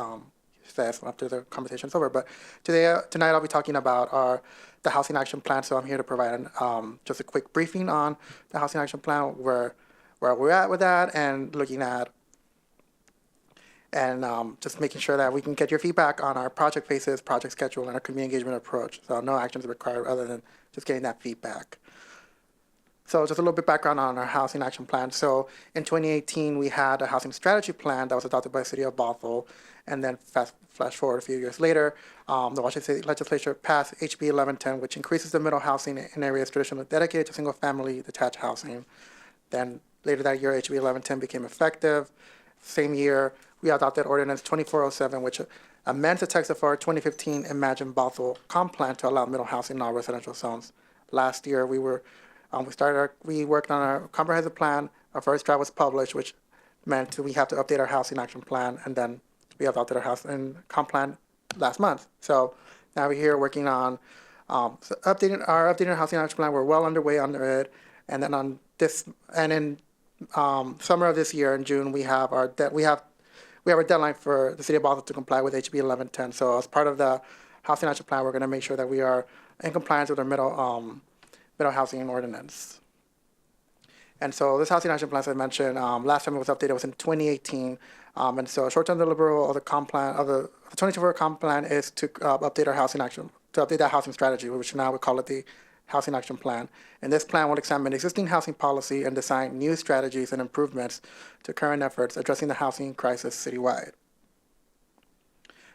Speaker 10: says after the conversation is over. But tonight, I'll be talking about the housing action plan. So I'm here to provide just a quick briefing on the housing action plan, where we're at with that, and looking at just making sure that we can get your feedback on our project phases, project schedule, and our community engagement approach. So no actions are required other than just getting that feedback. So just a little bit background on our housing action plan. So in 2018, we had a housing strategy plan that was adopted by the city of Bothell. And then flash forward a few years later, the Washington State Legislature passed HB 1110, which increases the middle housing in areas traditionally dedicated to single-family detached housing. Then later that year, HB 1110 became effective. Same year, we adopted Ordinance 2407, which amends the text of our 2015 Imagine Bothell Comp Plan to allow middle housing in all residential zones. Last year, we worked on our comprehensive plan. Our first draft was published, which meant we have to update our housing action plan, and then we adopted our housing comp plan last month. So now we're here working on updating our housing action plan. We're well underway under it, and then on this, and in summer of this year in June, we have a deadline for the city of Bothell to comply with HB 1110. So as part of the housing action plan, we're going to make sure that we are in compliance with our middle housing ordinance. And so this housing action plan, as I mentioned, last time it was updated was in 2018. And so a short-term deliverable of the comp plan, of the 2024 comp plan, is to update that housing strategy, which now we call it the housing action plan. And this plan will examine existing housing policy and design new strategies and improvements to current efforts addressing the housing crisis citywide.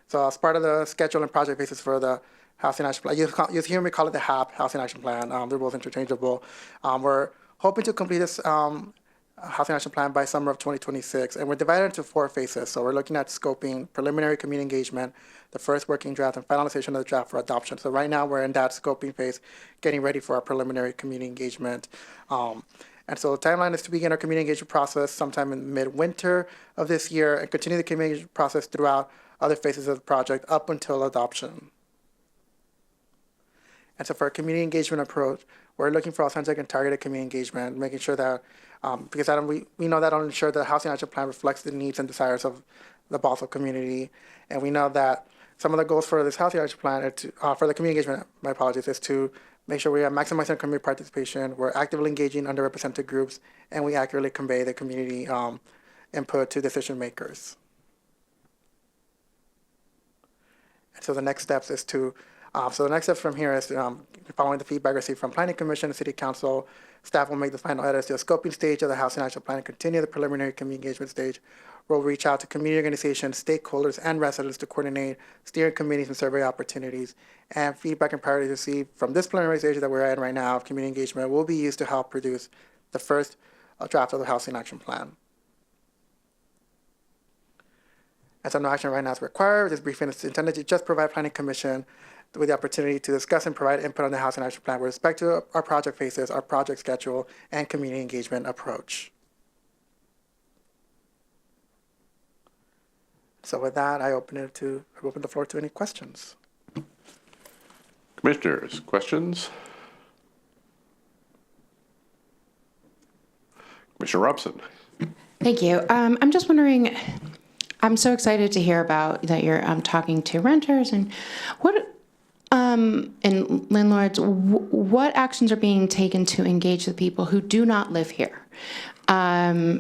Speaker 10: So as part of the schedule and project basis for the housing action plan, you hear me call it the HAP, housing action plan. They're both interchangeable. We're hoping to complete this housing action plan by summer of 2026, and we're divided into 4 phases. So we're looking at scoping, preliminary community engagement, the first working draft, and finalization of the draft for adoption. So right now we're in that scoping phase, getting ready for our preliminary community engagement. And so the timeline is to begin our community engagement process sometime in midwinter of this year and continue the community engagement process throughout other phases of the project up until adoption. And so for our community engagement approach, we're looking for authentic and targeted community engagement, making sure that, because we know that will ensure that the housing action plan reflects the needs and desires of the Bothell community. And we know that some of the goals for this housing action plan, for the community engagement, my apologies, is to make sure we are maximizing community participation, we're actively engaging underrepresented groups, and we accurately convey the community input to decision makers. And so the next steps is to So the next step from here is following the feedback received from Planning Commission and City Council. Staff will make the final edits to the scoping stage of the housing action plan and continue the preliminary community engagement stage. We'll reach out to community organizations, stakeholders, and residents to coordinate steering committees and survey opportunities. And feedback and priorities received from this preliminary stage that we're at right now of community engagement will be used to help produce the first draft of the housing action plan. And so no action right now is required. This briefing is intended to just provide Planning Commission with the opportunity to discuss and provide input on the housing action plan with respect to our project phases, our project schedule, and community engagement approach. So with that, I open the floor to any questions.
Speaker 1: Commissioners, questions? Commissioner Robson.
Speaker 6: Thank you. I'm just wondering, I'm so excited to hear about that you're talking to renters, and what And landlords, what actions are being taken to engage the people who do not live here?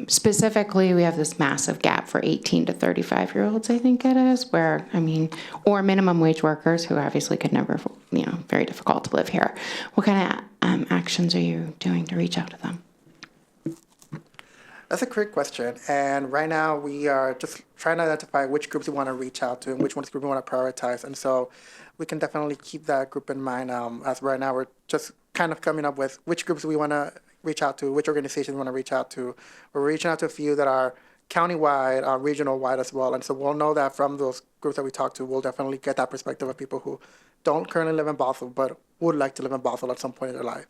Speaker 6: Specifically, we have this massive gap for 18 to 35-year-olds, I think it is, where, I mean, or minimum wage workers who obviously could never, you know, very difficult to live here. What kind of actions are you doing to reach out to them?
Speaker 10: That's a great question. And right now we are just trying to identify which groups we want to reach out to and which ones group we want to prioritize. And so we can definitely keep that group in mind. As right now we're just kind of coming up with which groups we want to reach out to, which organizations we want to reach out to. We're reaching out to a few that are countywide, regional-wide as well. And so we'll know that from those groups that we talk to, we'll definitely get that perspective of people who don't currently live in Bothell, but would like to live in Bothell at some point in their life.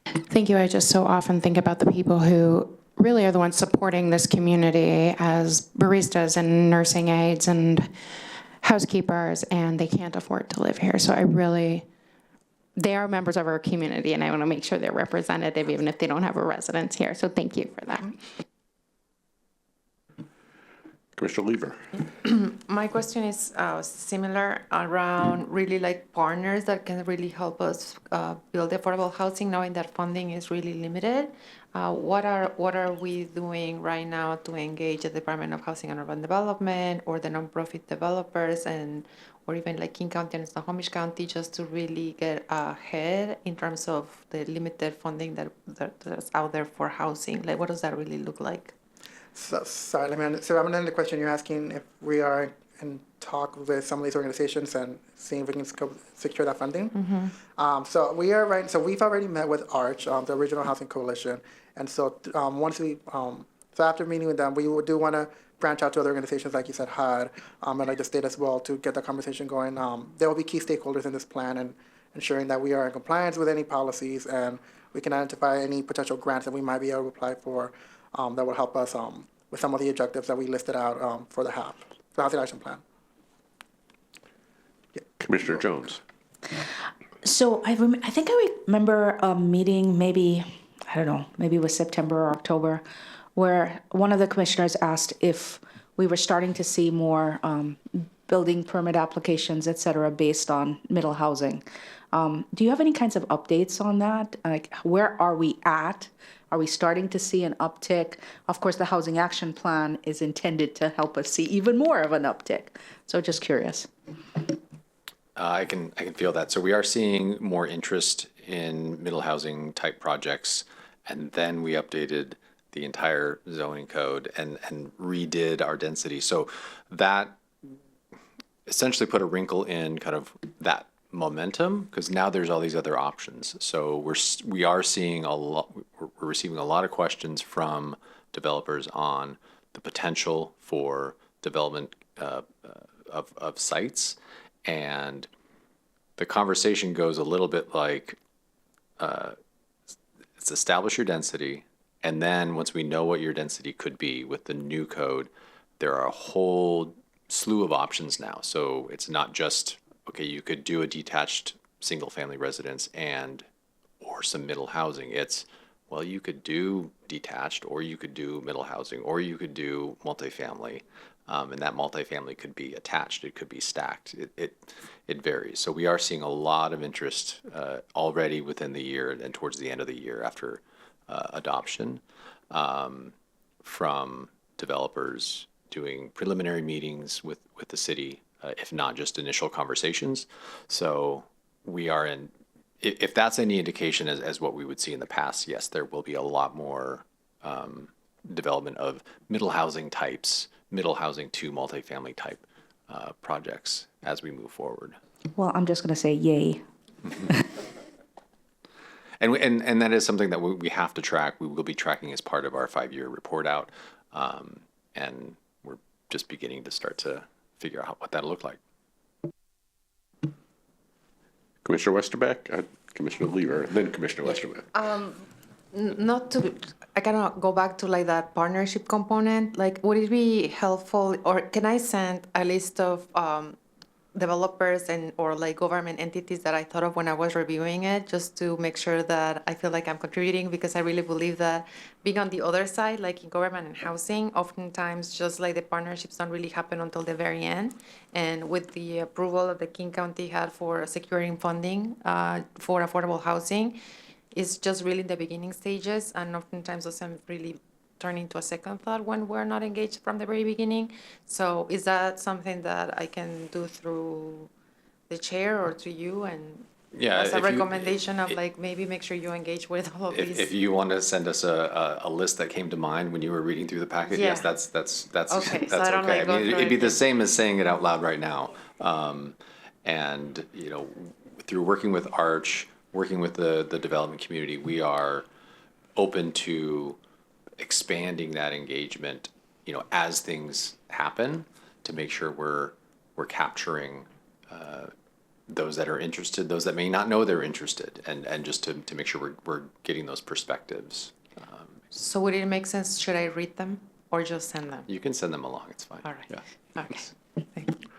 Speaker 6: Thank you. I just so often think about the people who really are the ones supporting this community as baristas and nursing aides and housekeepers, and they can't afford to live here. So they are members of our community, and I want to make sure they're representative, even if they don't have a residence here. So thank you for that.
Speaker 1: Commissioner Lever.
Speaker 7: My question is similar around really like partners that can really help us build affordable housing, knowing that funding is really limited. What are we doing right now to engage the Department of Housing and Urban Development or the nonprofit developers or even like King County and Snohomish County just to really get ahead in terms of the limited funding that's out there for housing? Like, what does that really look like?
Speaker 10: So, sorry, I'm understanding the question. You're asking if we are in talk with some of these organizations and seeing if we can secure that funding.
Speaker 7: Mm-hmm.
Speaker 10: So we've already met with ARCH, the Original Housing Coalition, and so so after meeting with them, we do want to branch out to other organizations like you said, HUD, and like the state as well to get the conversation going. There will be key stakeholders in this plan and ensuring that we are in compliance with any policies and we can identify any potential grants that we might be able to apply for. That will help us with some of the objectives that we listed out for the HAP, the Housing Action Plan. Yeah.
Speaker 1: Commissioner Jones.
Speaker 8: So I think I remember a meeting, maybe, I don't know, maybe it was September or October, where one of the commissioners asked if we were starting to see more building permit applications, et cetera, based on middle housing. Do you have any kinds of updates on that? Like, where are we at? Are we starting to see an uptick? Of course, the Housing Action Plan is intended to help us see even more of an uptick. So just curious.
Speaker 3: I can feel that. So we are seeing more interest in middle housing type projects, and then we updated the entire zoning code and redid our density. So that essentially put a wrinkle in kind of that momentum, because now there's all these other options. So we are seeing we're receiving a lot of questions from developers on the potential for development of sites, and the conversation goes a little bit like it's establish your density, and then once we know what your density could be with the new code, there are a whole slew of options now. So it's not just, okay, you could do a detached single family residence or some middle housing. It's, well, you could do detached, or you could do middle housing, or you could do multifamily. And that multifamily could be attached, it could be stacked. It varies. So we are seeing a lot of interest already within the year and towards the end of the year after adoption from developers doing preliminary meetings with the city, if not just initial conversations. So we are in, if that's any indication as what we would see in the past, yes, there will be a lot more development of middle housing types, middle housing to multifamily type projects as we move forward.
Speaker 8: Well, I'm just going to say yay.
Speaker 3: And that is something that we have to track. We will be tracking as part of our 5-year report out. And we're just beginning to start to figure out what that'll look like.
Speaker 1: Commissioner Westerbeck, Commissioner Lever, and then Commissioner Westerbeck.
Speaker 7: I cannot go back to like that partnership component. Like, would it be helpful, or can I send a list of developers and or like government entities that I thought of when I was reviewing it, just to make sure that I feel like I'm contributing, because I really believe that being on the other side, like in government and housing, oftentimes just like the partnerships don't really happen until the very end. And with the approval that the King County had for securing funding for affordable housing, it's just really in the beginning stages, and oftentimes doesn't really turn into a second thought when we're not engaged from the very beginning. So is that something that I can do through the chair or to you, and
Speaker 3: Yeah,
Speaker 7: as a
Speaker 3: if you-
Speaker 7: recommendation of like maybe make sure you engage with all of
Speaker 3: If
Speaker 7: these?
Speaker 3: you want to send us a list that came to mind when you were reading through the packet, yes,
Speaker 7: Yeah.
Speaker 3: that's
Speaker 7: Okay,
Speaker 3: that's
Speaker 7: so I don't,
Speaker 3: okay.
Speaker 7: like, go through
Speaker 3: It'd be
Speaker 7: it,
Speaker 3: the
Speaker 7: yeah.
Speaker 3: same as saying it out loud right now. And through working with Arch, working with the development community, we are open to expanding that engagement, as things happen, to make sure we're capturing those that are interested, those that may not know they're interested, and just to make sure we're getting those perspectives.
Speaker 7: So would it make sense, should I read them or just send them?
Speaker 3: You can send them along, it's fine.
Speaker 7: All right.
Speaker 3: Yeah.
Speaker 7: Okay. Thank you.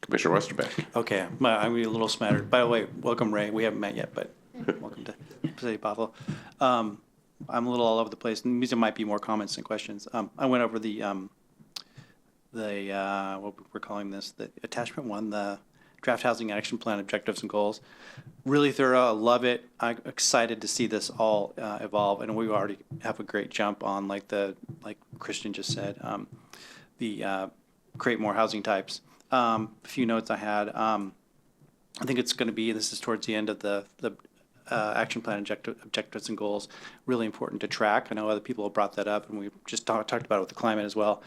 Speaker 1: Commissioner Westerbeck.
Speaker 11: Okay, I'm gonna be a little smattered. By the way, welcome, Ray. We haven't met yet, but welcome to City Bothell. I'm a little all over the place, and these might be more comments than questions. I went over the what we're calling this, the attachment one, the draft housing action plan objectives and goals. Really thorough. I love it. I'm excited to see this all evolve, and we already have a great jump on like Christian just said, the create more housing types. A few notes I had. I think it's going to be, this is towards the end of the action plan objectives and goals, really important to track. I know other people have brought that up, and we just talked about it with the climate as well.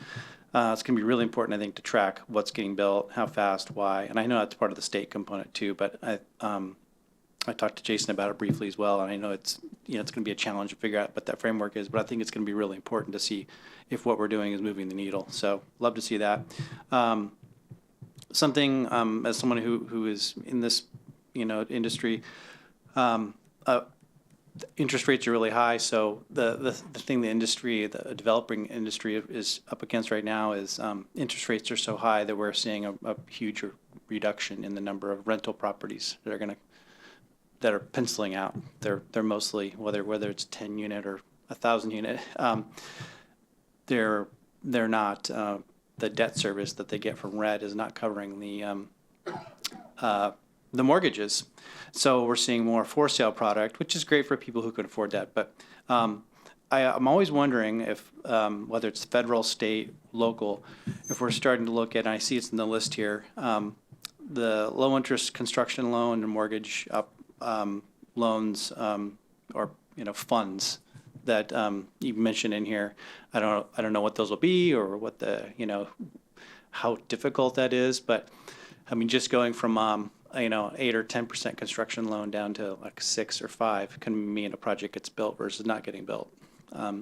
Speaker 11: It's going to be really important, I think, to track what's getting built, how fast, why. And I know that's part of the state component too, but I talked to Jason about it briefly as well, and I know it's going to be a challenge to figure out what that framework is, but I think it's going to be really important to see if what we're doing is moving the needle. So love to see that. Something as someone who is in this industry, interest rates are really high. So the thing the developing industry is up against right now is interest rates are so high that we're seeing a huge reduction in the number of rental properties that are penciling out. They're mostly whether it's 10 unit or 1,000 unit. They're not. The debt service that they get from RED is not covering the mortgages. So we're seeing more for sale product, which is great for people who can afford that. But I'm always wondering if, whether it's federal, state, local, if we're starting to look at, and I see it's in the list here, the low interest construction loan and mortgage loans or funds that you mentioned in here. I don't know what those will be or what how difficult that is, but I mean, just going from 8 or 10% construction loan down to like 6 or 5 can mean a project gets built versus not getting built.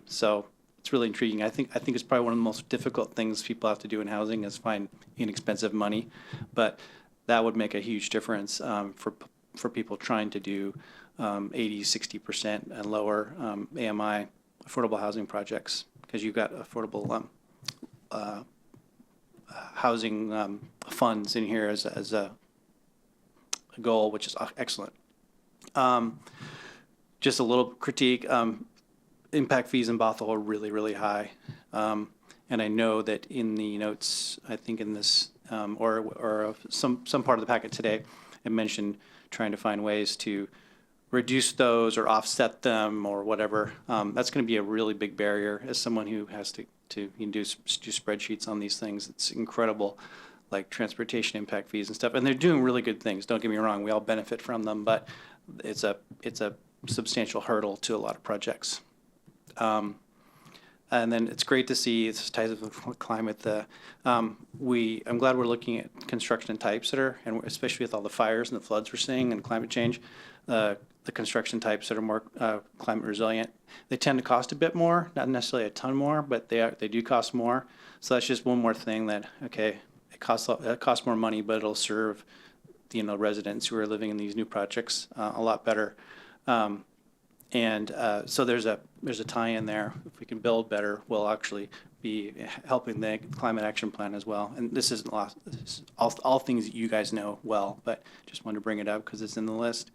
Speaker 11: So it's really intriguing. I think it's probably one of the most difficult things people have to do in housing is find inexpensive money, but that would make a huge difference for people trying to do 80, 60% and lower AMI affordable housing projects, because you've got affordable housing funds in here as a goal, which is excellent. Just a little critique. Impact fees in Bothell are really, really high. And I know that in the notes, I think in this, or some part of the packet today, it mentioned trying to find ways to reduce those or offset them or whatever. That's going to be a really big barrier as someone who has to do spreadsheets on these things. It's incredible, like transportation impact fees and stuff. And they're doing really good things. Don't get me wrong. We all benefit from them, but it's a substantial hurdle to a lot of projects. And then it's great to see, it ties up with climate, I'm glad we're looking at construction types and especially with all the fires and the floods we're seeing and climate change, the construction types that are more climate resilient. They tend to cost a bit more, not necessarily a ton more, but they do cost more. So that's just one more thing that, okay, it costs more money, but it'll serve residents who are living in these new projects a lot better. So there's a tie-in there. If we can build better, we'll actually be helping the climate action plan as well. And this isn't lost, this is all things that you guys know well, but just wanted to bring it up because it's in the list.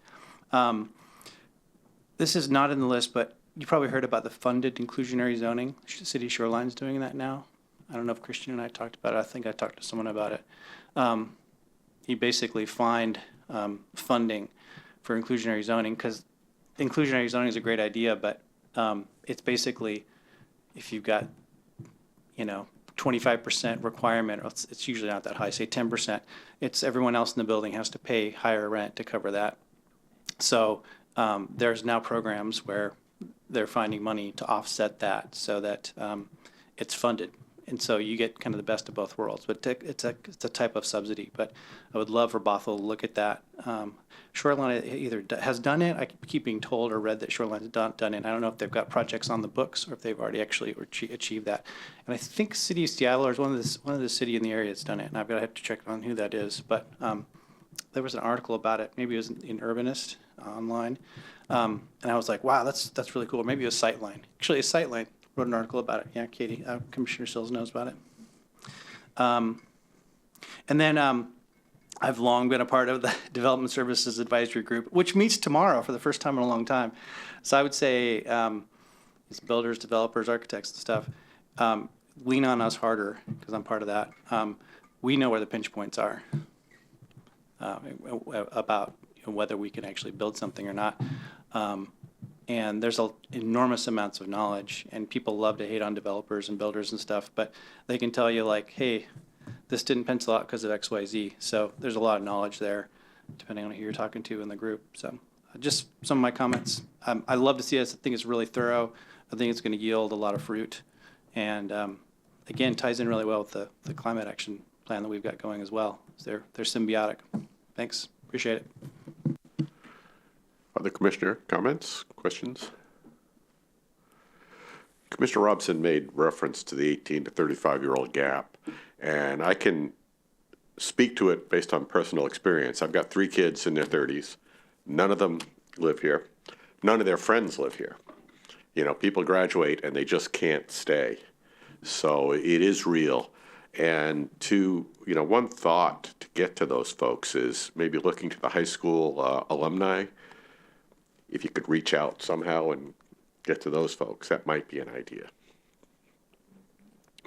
Speaker 11: This is not in the list, but you probably heard about the funded inclusionary zoning. City Shoreline's doing that now. I don't know if Christian and I talked about it. I think I talked to someone about it. You basically find funding for inclusionary zoning, because inclusionary zoning is a great idea, but it's basically, if you've got, 25% requirement, or it's usually not that high, say 10%, it's everyone else in the building has to pay higher rent to cover that. So there's now programs where they're finding money to offset that so that it's funded. And so you get kind of the best of both worlds, but it's a type of subsidy. But I would love for Bothell to look at that. Shoreline either has done it. I keep being told or read that Shoreline's done it. I don't know if they've got projects on the books or if they've already actually achieved that. And I think City of Seattle is one of the city in the area that's done it. And I've got to have to check on who that is. But there was an article about it. Maybe it was in Urbanist online. And I was like, wow, that's really cool. Maybe it was Sightline. Actually, a Sightline wrote an article about it. Yeah, Katie, Commissioner Sills knows about it. And then I've long been a part of the Development Services Advisory Group, which meets tomorrow for the first time in a long time. So I would say, it's builders, developers, architects and stuff, lean on us harder, because I'm part of that. We know where the pinch points are about whether we can actually build something or not. And there's enormous amounts of knowledge, and people love to hate on developers and builders and stuff, but they can tell you, like, hey, this didn't pencil out because of X, Y, Z. So there's a lot of knowledge there, depending on who you're talking to in the group. So just some of my comments. I love to see this. I think it's really thorough. I think it's going to yield a lot of fruit. And again, ties in really well with the climate action plan that we've got going as well. So they're symbiotic. Thanks. Appreciate it.
Speaker 1: Other commissioner comments, questions? Commissioner Robson made reference to the 18 to 35-year-old gap, and I can speak to it based on personal experience. I've got 3 kids in their 30s. None of them live here. None of their friends live here. People graduate and they just can't stay. So it is real. And one thought to get to those folks is maybe looking to the high school alumni. If you could reach out somehow and get to those folks, that might be an idea.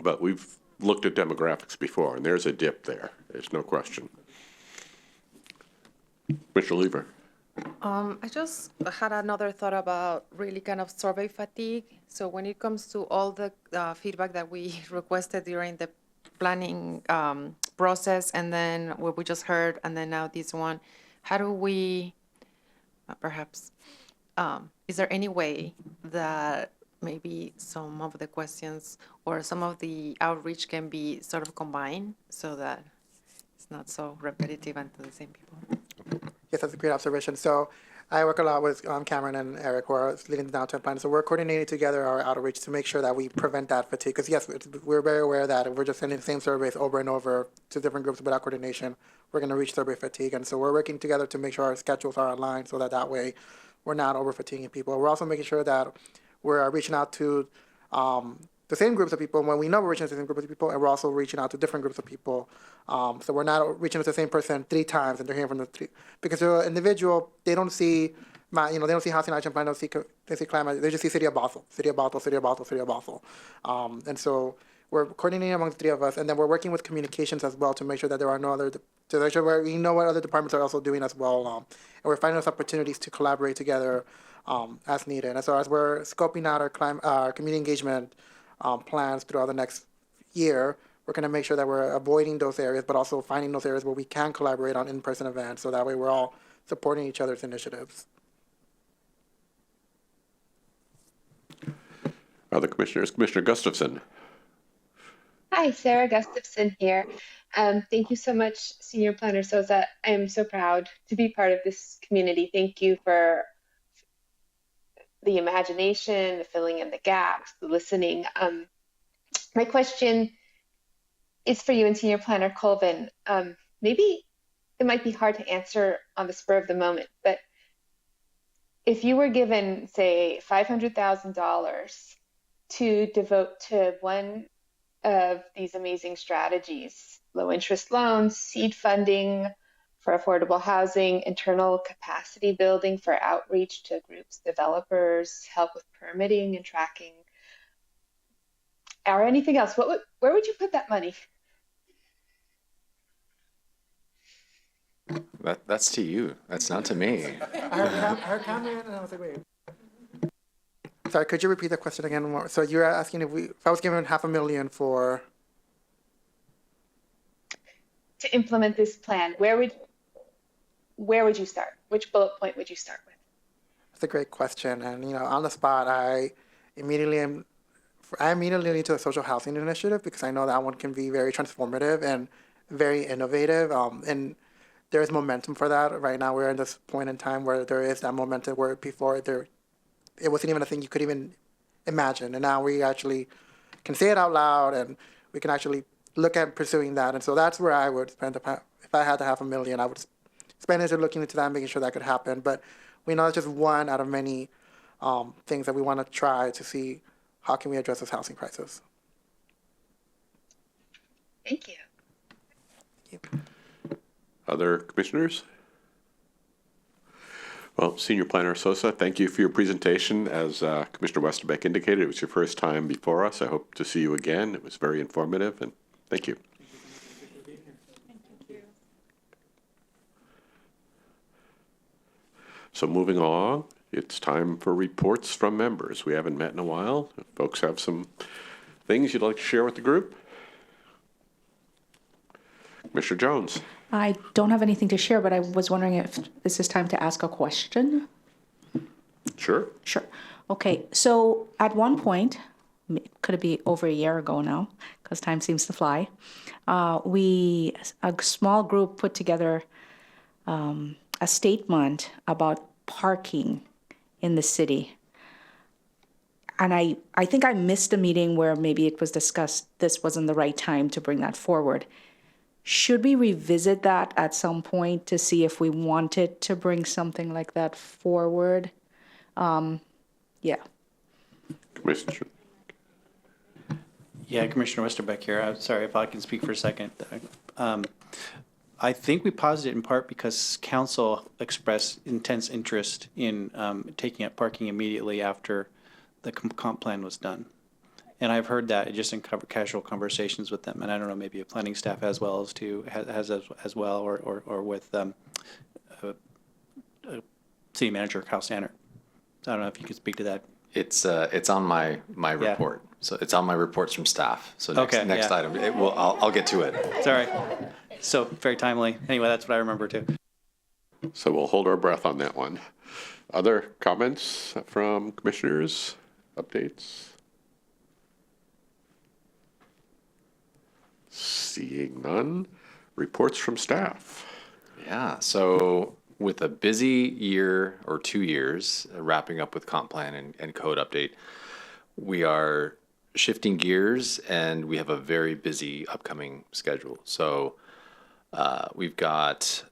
Speaker 1: But we've looked at demographics before, and there's a dip there. There's no question. Mr. Lever.
Speaker 7: I just had another thought about really kind of survey fatigue. So when it comes to all the feedback that we requested during the planning process, and then what we just heard, and then now this one, how do we perhaps, is there any way that maybe some of the questions or some of the outreach can be sort of combined so that it's not so repetitive and to the same people?
Speaker 10: Yes, that's a great observation. So I work a lot with Cameron and Eric, who are leading the downtown plan. So we're coordinating together our outreach to make sure that we prevent that fatigue. Because yes, we're very aware that if we're just sending the same surveys over and over to different groups without coordination, we're going to reach survey fatigue. And so we're working together to make sure our schedules are aligned so that way we're not over fatiguing people. We're also making sure that we're reaching out to the same groups of people when we know we're reaching out to the same group of people, and we're also reaching out to different groups of people. So we're not reaching out to the same person 3 times, and they're hearing from the 3, because they're an individual. They don't see, they don't see housing action plan, they see climate. They just see City of Bothell, City of Bothell, City of Bothell, City of Bothell. And so we're coordinating among the 3 of us, and then we're working with communications as well to make sure that there are no other, to make sure we know what other departments are also doing as well. And we're finding those opportunities to collaborate together as needed. And so as we're scoping out our community engagement plans throughout the next year, we're going to make sure that we're avoiding those areas, but also finding those areas where we can collaborate on in-person events, so that way we're all supporting each other's initiatives.
Speaker 1: Other commissioners, Commissioner Gustafson.
Speaker 9: Hi, Sarah Gustafson here. Thank you so much, Senior Planner Souza. I am so proud to be part of this community. Thank you for the imagination, the filling in the gaps, the listening. My question is for you and Senior Planner Colvin. Maybe it might be hard to answer on the spur of the moment, but if you were given, say, $500,000 to devote to one of these amazing strategies, low interest loans, seed funding for affordable housing, internal capacity building for outreach to groups, developers, help with permitting and tracking, or anything else, where would you put that money?
Speaker 3: That's to you. That's not to me.
Speaker 10: Her comment, and I was like, wait. Sorry, could you repeat the question again more? So you're asking if I was given $500,000 for.
Speaker 9: To implement this plan, where would you start? Which bullet point would you start with?
Speaker 10: That's a great question, and on the spot, I immediately lean to the social housing initiative because I know that one can be very transformative and very innovative, and there is momentum for that. Right now, we're in this point in time where there is that momentum where before it wasn't even a thing you could even imagine, and now we actually can say it out loud, and we can actually look at pursuing that. And so that's where I would spend if I had to $500,000, I would spend it looking into that, making sure that could happen. But we know it's just one out of many things that we want to try to see how can we address this housing crisis.
Speaker 9: Thank you.
Speaker 10: Thank you.
Speaker 1: Other commissioners? Well, Senior Planner Sosa, thank you for your presentation. As Commissioner Westerbeck indicated, it was your first time before us. I hope to see you again. It was very informative, and thank you. So moving along, it's time for reports from members. We haven't met in a while. If folks have some things you'd like to share with the group. Commissioner Jones.
Speaker 8: I don't have anything to share, but I was wondering if this is time to ask a question.
Speaker 1: Sure.
Speaker 8: Sure. Okay, so at one point, could it be over a year ago now, because time seems to fly, a small group put together a statement about parking in the city. And I think I missed a meeting where maybe it was discussed this wasn't the right time to bring that forward. Should we revisit that at some point to see if we wanted to bring something like that forward? Yeah.
Speaker 1: Commissioner.
Speaker 11: Yeah, Commissioner Westerbeck here. I'm sorry if I can speak for a second. I think we paused it in part because council expressed intense interest in taking up parking immediately after the comp plan was done. And I've heard that just in casual conversations with them, and I don't know, maybe a planning staff as well as well, or with city manager Kyle Stannard. I don't know if you could speak to that.
Speaker 3: It's on my report. So it's on my reports from staff. So next item, I'll get to it.
Speaker 11: Sorry. So very timely. Anyway, that's what I remember too.
Speaker 1: So we'll hold our breath on that one. Other comments from commissioners? Updates? Seeing none. Reports from staff.
Speaker 3: Yeah, so with a busy year or 2 years, wrapping up with comp plan and code update, we are shifting gears and we have a very busy upcoming schedule. So we've got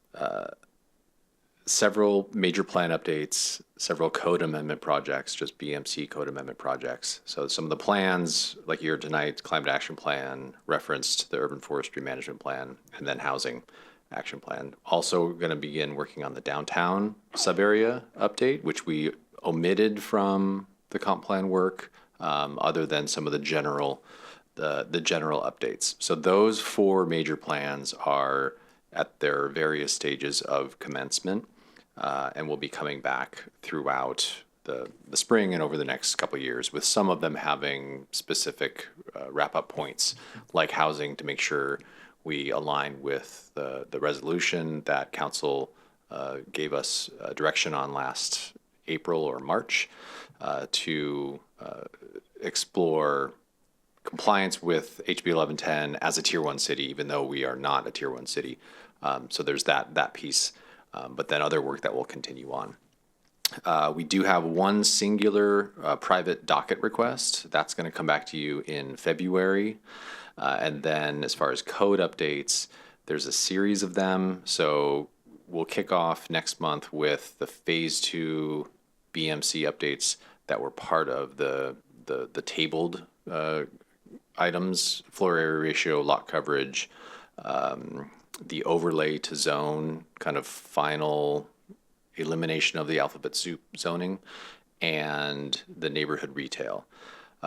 Speaker 3: several major plan updates, several code amendment projects, just BMC code amendment projects. So some of the plans, like here tonight, climate action plan, referenced the urban forestry management plan, and then housing action plan. Also going to begin working on the downtown sub-area update, which we omitted from the comp plan work, other than some of the general updates. So those 4 major plans are at their various stages of commencement, and will be coming back throughout the spring and over the next couple of years, with some of them having specific wrap-up points, like housing, to make sure we align with the resolution that council gave us direction on last April or March to explore compliance with HB 1110 as a Tier 1 city, even though we are not a Tier 1 city. So there's that piece, but then other work that will continue on. We do have one singular private docket request. That's going to come back to you in February. And then as far as code updates, there's a series of them. So we'll kick off next month with the phase 2 BMC updates that were part of the tabled items, floor area ratio, lot coverage, the overlay to zone, kind of final elimination of the alphabet soup zoning, and the neighborhood retail.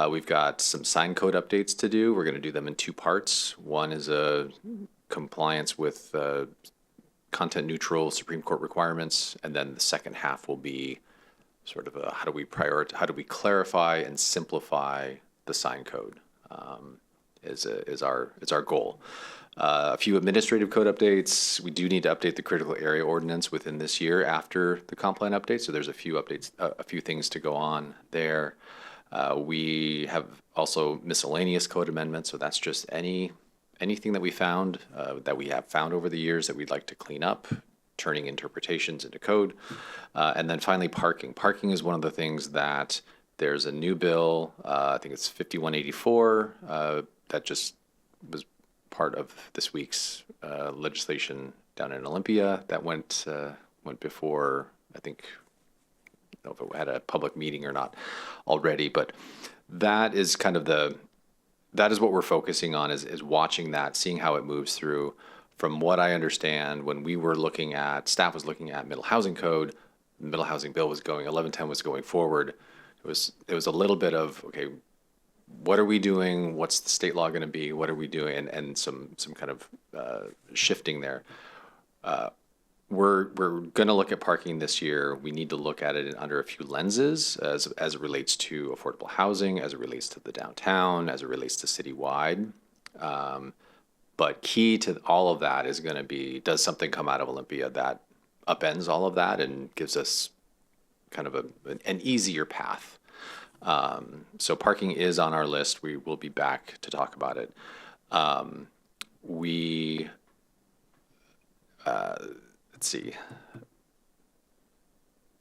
Speaker 3: We've got some sign code updates to do. We're going to do them in two parts. One is a compliance with content neutral Supreme Court requirements, and then the second half will be sort of how do we clarify and simplify the sign code is our goal. A few administrative code updates. We do need to update the critical area ordinance within this year after the comp plan update. So there's a few updates, a few things to go on there. We have also miscellaneous code amendments. So that's just anything that we found that we have found over the years that we'd like to clean up, turning interpretations into code. And then finally, parking. Parking is one of the things that there's a new bill, I think it's 5184, that just was part of this week's legislation down in Olympia that went before, I think, I don't know if it had a public meeting or not already, but that is kind of that is what we're focusing on is watching that, seeing how it moves through. From what I understand, when we were looking at, staff was looking at middle housing code, the middle housing bill was going, 1110 was going forward. It was a little bit of, okay, what are we doing? What's the state law going to be? What are we doing? And some kind of shifting there. We're going to look at parking this year. We need to look at it under a few lenses as it relates to affordable housing, as it relates to the downtown, as it relates to citywide. But key to all of that is going to be, does something come out of Olympia that upends all of that and gives us kind of an easier path? So parking is on our list. We will be back to talk about it. Let's see.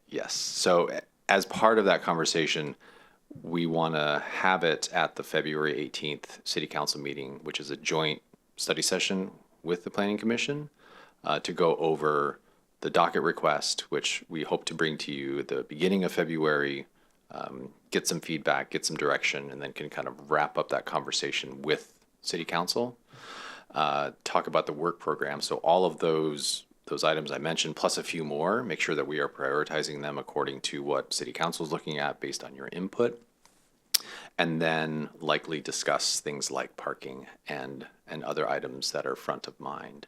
Speaker 3: Yes. So as part of that conversation, we want to have it at the February 18th City Council meeting, which is a joint study session with the Planning Commission to go over the docket request, which we hope to bring to you at the beginning of February, get some feedback, get some direction, and then can kind of wrap up that conversation with City Council. Talk about the work program. So all of those items I mentioned, plus a few more, make sure that we are prioritizing them according to what City Council is looking at based on your input. And then likely discuss things like parking and other items that are front of mind.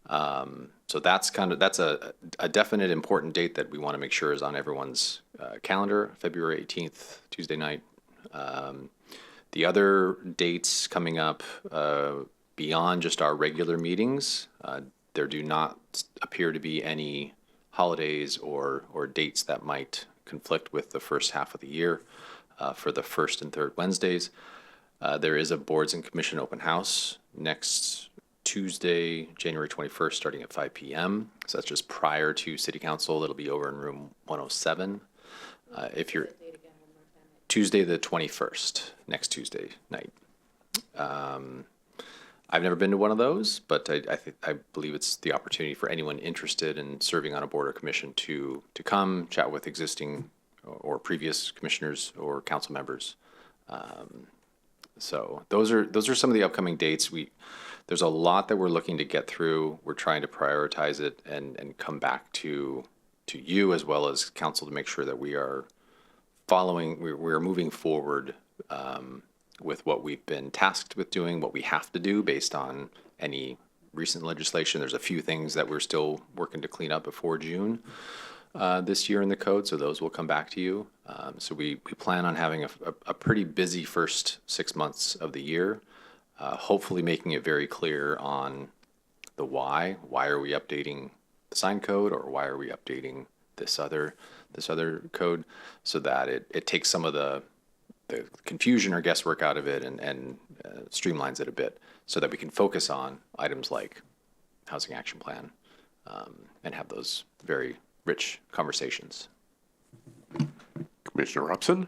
Speaker 3: So that's a definite important date that we want to make sure is on everyone's calendar, February 18th, Tuesday night. The other dates coming up beyond just our regular meetings, there do not appear to be any holidays or dates that might conflict with the first half of the year for the first and third Wednesdays. There is a boards and commission open house next Tuesday, January 21st, starting at 5 p.m. So that's just prior to City Council. It'll be over in room 107. If you're Tuesday the 21st, next Tuesday night. I've never been to one of those, but I believe it's the opportunity for anyone interested in serving on a board or commission to come chat with existing or previous commissioners or council members. So those are some of the upcoming dates. There's a lot that we're looking to get through. We're trying to prioritize it and come back to you as well as council to make sure that we are we're moving forward with what we've been tasked with doing, what we have to do based on any recent legislation. There's a few things that we're still working to clean up before June this year in the code, so those will come back to you. So we plan on having a pretty busy first 6 months of the year, hopefully making it very clear on the why. Why are we updating the sign code, or why are we updating this other code, so that it takes some of the confusion or guesswork out of it and streamlines it a bit so that we can focus on items like housing action plan and have those very rich conversations.
Speaker 1: Commissioner Robson?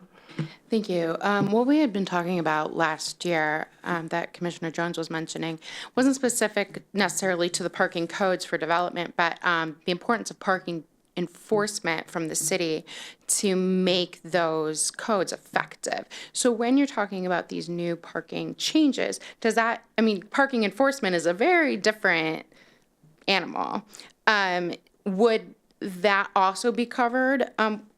Speaker 6: Thank you. What we had been talking about last year that Commissioner Jones was mentioning wasn't specific necessarily to the parking codes for development, but the importance of parking enforcement from the city to make those codes effective. So when you're talking about these new parking changes, does that, I mean, parking enforcement is a very different animal. Would that also be covered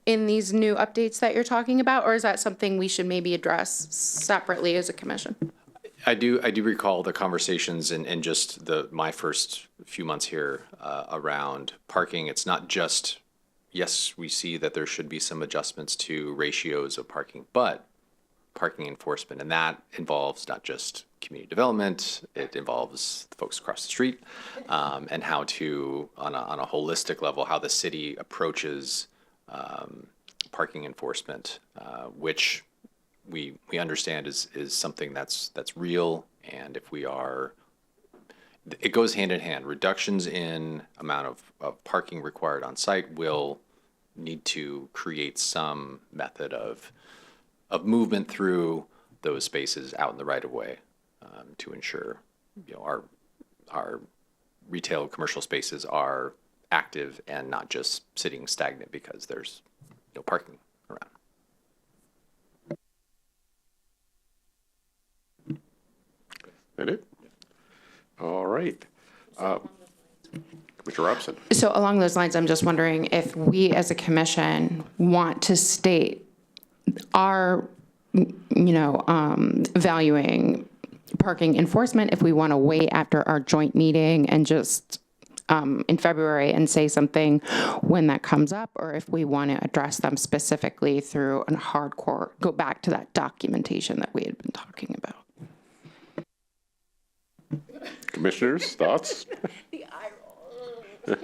Speaker 6: in these new updates that you're talking about, or is that something we should maybe address separately as a commission?
Speaker 3: I do recall the conversations in just my first few months here around parking. It's not just, yes, we see that there should be some adjustments to ratios of parking, but parking enforcement. And that involves not just community development, it involves the folks across the street, and how to, on a holistic level, how the city approaches parking enforcement, which we understand is something that's real, and if we are, it goes hand in hand. Reductions in amount of parking required on site will need to create some method of movement through those spaces out in the right of way, to ensure, you know, our retail commercial spaces are active and not just sitting stagnant because there's no parking around.
Speaker 1: That it? All right. Commissioner Robson.
Speaker 6: So along those lines, I'm just wondering if we as a commission want to state our, valuing parking enforcement, if we want to wait after our joint meeting and just in February and say something when that comes up, or if we want to address them specifically through a hardcore, go back to that documentation that we had been talking about.
Speaker 1: Commissioners, thoughts?
Speaker 8: The eye roll.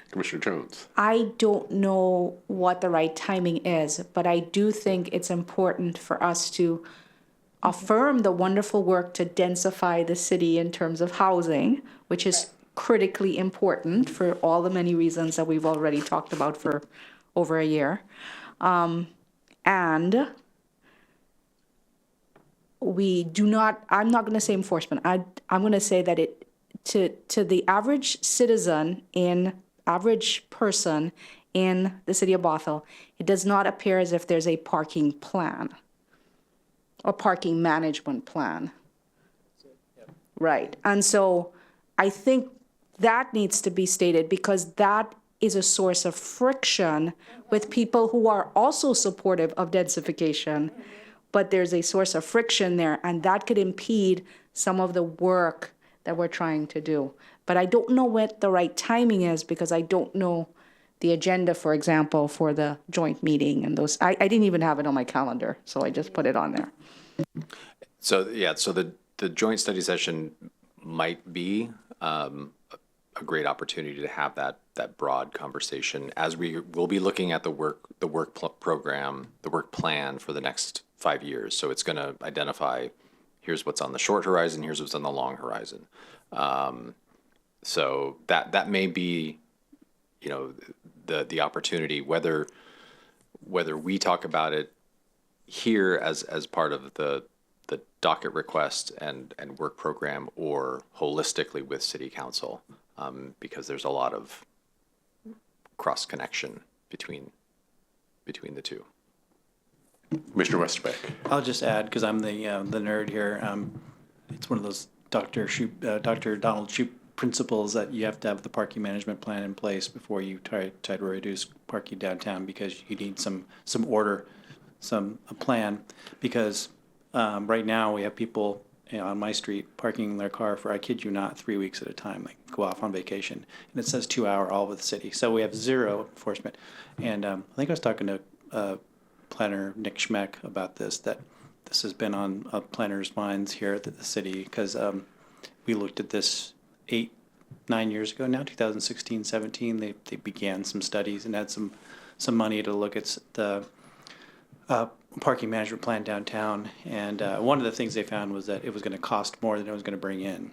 Speaker 1: Commissioner Jones.
Speaker 8: I don't know what the right timing is, but I do think it's important for us to affirm the wonderful work to densify the city in terms of housing, which is critically important for all the many reasons that we've already talked about for over a year. And we do not, I'm not going to say enforcement. I'm going to say that it, to the average citizen average person in the city of Bothell, it does not appear as if there's a parking plan or parking management plan. Right. And so I think that needs to be stated, because that is a source of friction with people who are also supportive of densification, but there's a source of friction there, and that could impede some of the work that we're trying to do. But I don't know what the right timing is, because I don't know the agenda, for example, for the joint meeting and those. I didn't even have it on my calendar, so I just put it on there.
Speaker 3: So, yeah, so the joint study session might be a great opportunity to have that broad conversation, as we will be looking at the work program, the work plan for the next 5 years. So it's going to identify, here's what's on the short horizon, here's what's on the long horizon. So that may be, the opportunity, whether we talk about it here as part of the docket request and work program, or holistically with City Council, because there's a lot of cross connection between the two.
Speaker 1: Commissioner Westerbeck.
Speaker 11: I'll just add, because I'm the nerd here. It's one of those Dr. Donald Shoup principles that you have to have the parking management plan in place before you try to reduce parking downtown, because you need some order, a plan. Because right now we have people on my street parking their car for, I kid you not, 3 weeks at a time. They go off on vacation, and it says 2 hour all over the city. So we have zero enforcement. And I think I was talking to planner Nick Schmeck about this, that this has been on planners' minds here at the city, because we looked at this 8-9 years ago now, 2016, 17. They began some studies and had some money to look at the parking management plan downtown. And one of the things they found was that it was going to cost more than it was going to bring in,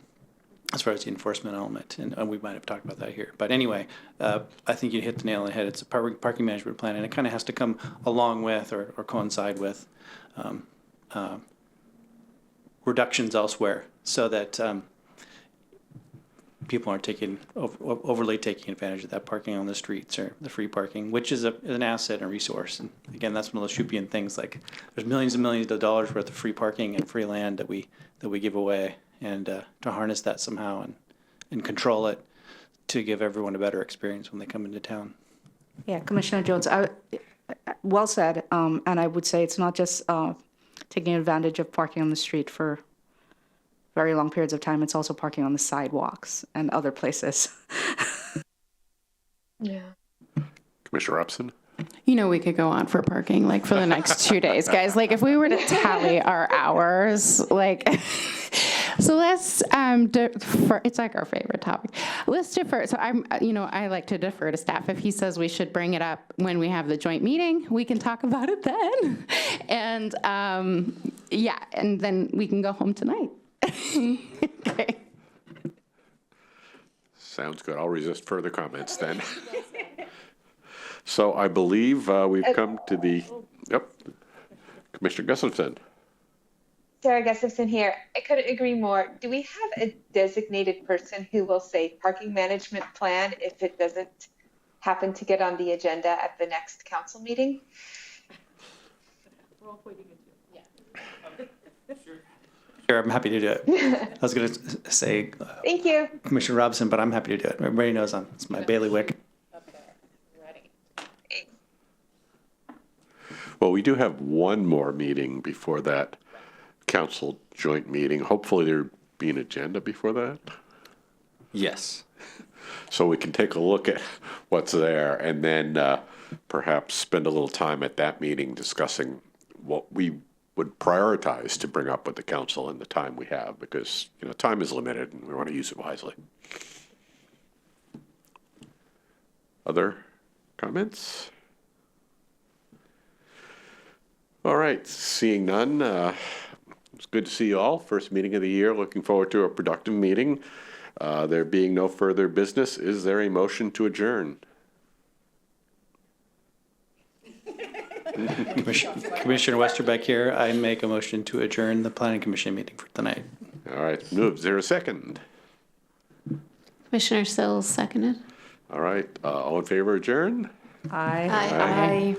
Speaker 11: as far as the enforcement element. And we might have talked about that here. But anyway, I think you hit the nail on the head. It's a parking management plan, and it kind of has to come along with or coincide with reductions elsewhere, so that people aren't overly taking advantage of that parking on the streets or the free parking, which is an asset and a resource. And again, that's one of those Shoupian things. Like, there's millions and millions of dollars worth of free parking and free land that we give away, and to harness that somehow and control it to give everyone a better experience when they come into town.
Speaker 8: Yeah, Commissioner Jones, well said. And I would say it's not just taking advantage of parking on the street for very long periods of time. It's also parking on the sidewalks and other places.
Speaker 9: Yeah.
Speaker 1: Commissioner Upson?
Speaker 6: You know, we could go on for parking, like, for the next 2 days, guys. Like, if we were to tally our hours, like, so let's defer. It's like our favorite topic. Let's defer. So I like to defer to staff. If he says we should bring it up when we have the joint meeting, we can talk about it then. And yeah, and then we can go home tonight. Okay.
Speaker 1: Sounds good. I'll resist further comments then. So I believe we've come to the, yep, Commissioner Gustafson.
Speaker 9: Sarah Gustafson here. I couldn't agree more. Do we have a designated person who will say parking management plan if it doesn't happen to get on the agenda at the next council meeting?
Speaker 11: Sure, I'm happy to do it. I was going to say
Speaker 9: Thank you.
Speaker 11: Commissioner Robinson, but I'm happy to do it. Everybody knows it's my bailiwick.
Speaker 1: Well, we do have one more meeting before that council joint meeting. Hopefully there'll be an agenda before that.
Speaker 3: Yes.
Speaker 1: So we can take a look at what's there and then perhaps spend a little time at that meeting discussing what we would prioritize to bring up with the council in the time we have, because, you know, time is limited and we want to use it wisely. Other comments? All right, seeing none, it's good to see you all. First meeting of the year. Looking forward to a productive meeting. There being no further business, is there a motion to adjourn?
Speaker 11: Commissioner Westerbeck here. I make a motion to adjourn the Planning Commission meeting for tonight.
Speaker 1: All right, is there a second?
Speaker 2: Commissioner Sills seconded.
Speaker 1: All right, all in favor of adjourn?
Speaker 7: Aye.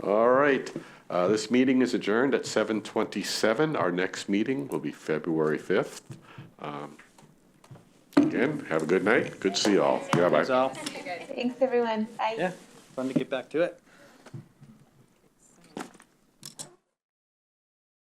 Speaker 1: All right, this meeting is adjourned at 7:27. Our next meeting will be February 5th. Again, have a good night. Good to see you all. Yeah, bye.
Speaker 11: That's all.
Speaker 9: Thanks, everyone. Bye.
Speaker 11: Yeah, fun to get back to it.